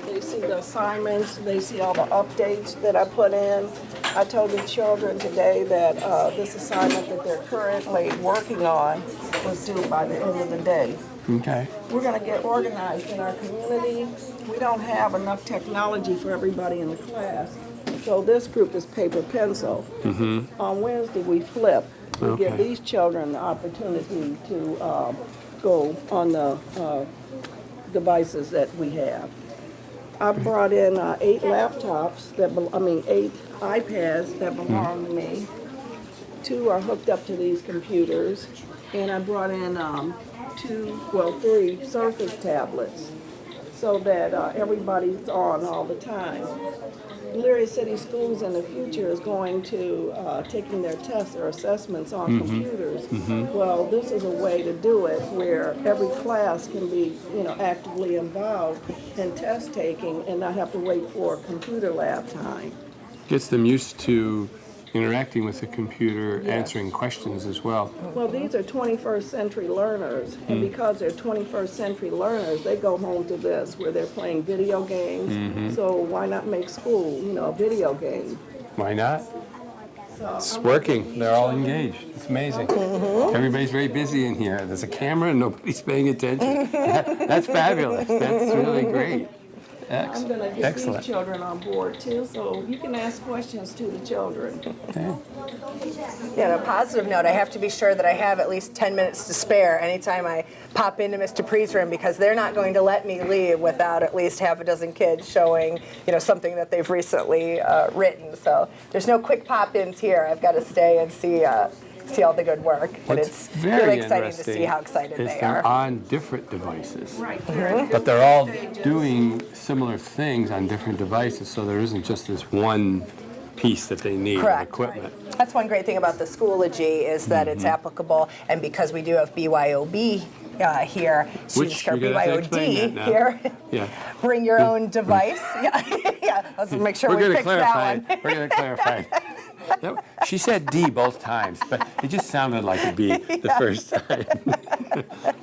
They see the assignments. They see all the updates that I put in. I told the children today that this assignment that they're currently working on was due by the end of the day. Okay. We're going to get organized in our community. We don't have enough technology for everybody in the class. So this group is paper pencil. On Wednesday we flip. We give these children the opportunity to go on the devices that we have. I brought in 8 laptops, 8 iPads that belong to me. 2 are hooked up to these computers. And I brought in 3 Surface tablets. so that everybody's on all the time. Elyria City Schools in the future is going to taking their tests or assessments on computers. Well, this is a way to do it where every class can be, actively involved in test taking and not have to wait for computer lab time. Gets them used to interacting with the computer, answering questions as well. Well, these are 21st century learners, and because they're 21st century learners, they go home to this where they're playing video games. So why not make school, a video game? Why not? It's working. They're all engaged. It's amazing. Everybody's very busy in here. There's a camera and nobody's paying attention. That's fabulous. That's really great. I'm going to get Excellent. these children on board too, so you can ask questions to the children. Okay. Yeah, on a positive note, I have to be sure that I have at least 10 minutes to spare anytime I pop into Mr. Pre's room, because they're not going to let me leave without at least half a dozen kids showing, something that they've recently written. So there's no quick pop-ins here. I've got to stay and see all the good work. But it's really exciting to see how excited they they're are. on different devices. Right. But they're all doing similar things on different devices, so there isn't just this one piece that they need of Correct. equipment. That's one great thing about the Schoology is that it's applicable, and because we do have BYOB here, Which or you're gonna have to explain BYOD that now. here, Yeah. bring your own device. Yeah, let's make sure We're we going to fix clarify. that one. We're going to clarify. No, she said D both times, but it just sounded like a B the first time.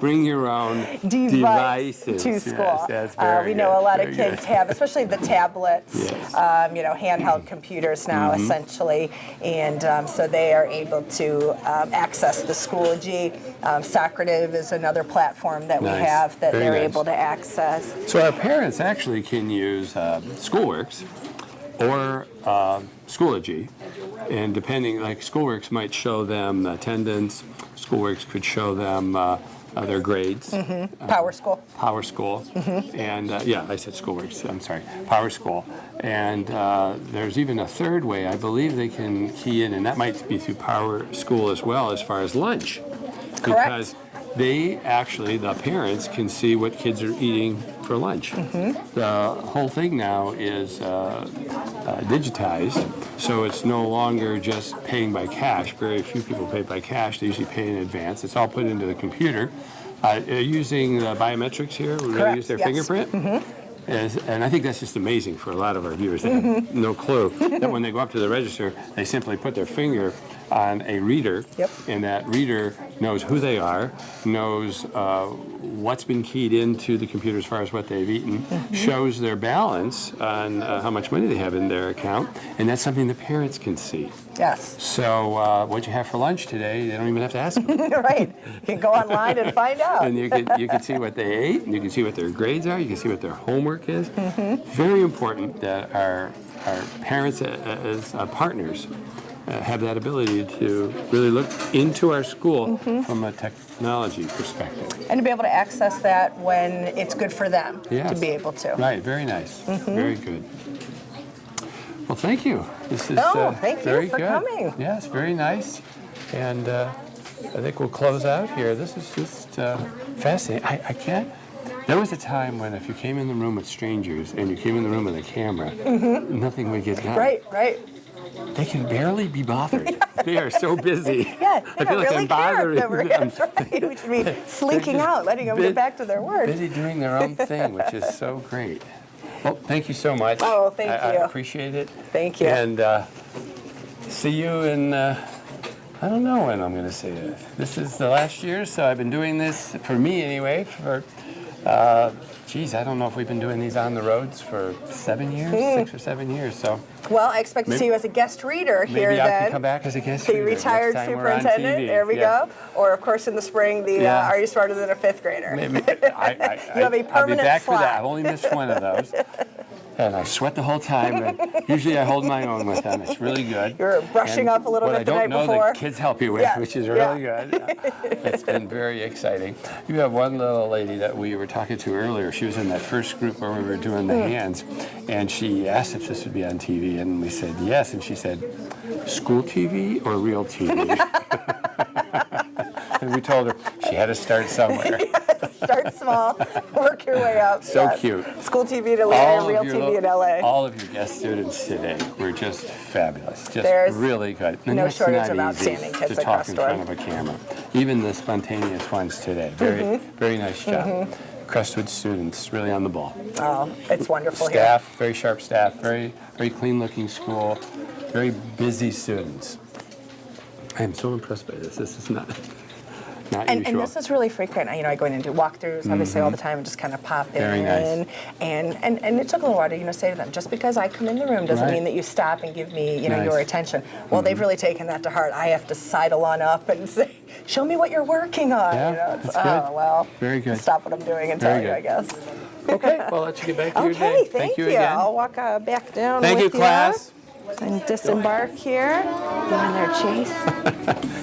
Bring your own devices to school. Yes, that's very we know good, a lot of very kids good. have, especially the tablets, Yes. handheld computers now essentially, and so they are able to access the Schoology. Socrative is another platform that we Nice. have that Very they're nice. able to access. So our parents actually can use Schoolworks or Schoology, and depending, like Schoolworks might show them attendance, Schoolworks could show them their grades. Power School. Power School, and I said Schoolworks, I'm sorry, Power School. And there's even a third way, I believe they can key in, and that might be through Power School as well, as far as lunch. Because they actually, the parents, can see what kids are eating for lunch. The whole thing now is digitized, so it's no longer just paying by cash. Very few people pay by cash. They usually pay in advance. It's all put into the computer. Using the biometrics here, we're going to use their fingerprint. And I think that's just amazing for a lot of our viewers. They have no clue that when they go up to the register, they simply put their finger on a reader, and that reader knows who they are, knows what's been keyed into the computer as far as what they've eaten, shows their balance on how much money they have in their account, and that's something the parents can see. Yes. So what'd you have for lunch today? They don't even have to ask them. Right. You can go online and find out. And you can see what they ate, and you can see what their grades are, you can see what their homework is. Very important that our parents as partners have that ability to really look into our school from a technology perspective. And to be able to access that when it's good for them to be able to. Right, very nice. Very good. Well, thank you. This is thank very you for good. coming. Yes, very nice. And I think we'll close out here. This is just fascinating. I can't. There was a time when if you came in the room with strangers and you came in the room with a camera, nothing would get done. Right. They can barely be bothered. They are so busy. Yeah, I feel like I'm bothering them. That's right. We should be fleeking out, letting them get back to their work. Busy doing their own thing, which is so great. Well, thank you so much. Oh, thank I you. appreciate it. Thank you. And see you in, I don't know when I'm going to say it. This is the last year, so I've been doing this, for me anyway, for, I don't know if we've been doing these on the roads for 7 years, 6 or 7 years. So. Well, I expect to see you as a guest reader here Maybe I then. can come back as a guest The reader. retired Next time we're on superintendent. TV. There we go. Or, of course, in the spring, the Are You Smarter Than a Fifth Grader? Maybe, You have a I'll be permanent back for slot. that. I've only missed one of those. And I sweat the whole time. And usually I hold my own with them. It's really good. You're brushing And up a little bit the night what I don't know, before. the kids help you with, Yes, which is really good. It's been very exciting. You have one little lady that we were talking to earlier. She was in that first group where we were doing the hands. And she asked if this would be on TV. And we said yes. And she said, school TV or real TV? And we told her she had to start somewhere. Start small, work your way up. So yes. cute. School TV in Elyria, real TV in LA. All of your guest students today were just fabulous, just There's really good. And no that's shortage not of easy outstanding kids to at talk in Crestwood. front of a camera. Even the spontaneous ones today, very nice job. Crestwood students really on the ball. Oh, it's wonderful Staff, very sharp staff, very clean looking school, very busy students. I am so impressed by this. This is not And usual. this is really frequent. You know, I go in and do walkthroughs, obviously, all the time, and just kind of pop in. Very nice. And it took a little while to, say to them, just because I come in the room doesn't Right. mean that you stop and give me, Nice. your attention. Well, they've really taken that to heart. I have to sidle on up and say, show me what you're working on. Yeah, It's, that's good. oh, well, Very good. stop what I'm doing and Very tell you, I good. guess. Okay, well, I'll let you get back to your day. Okay, thank you. again. I'll walk back down Thank with you, class. and disembark here. Go in there, Chase.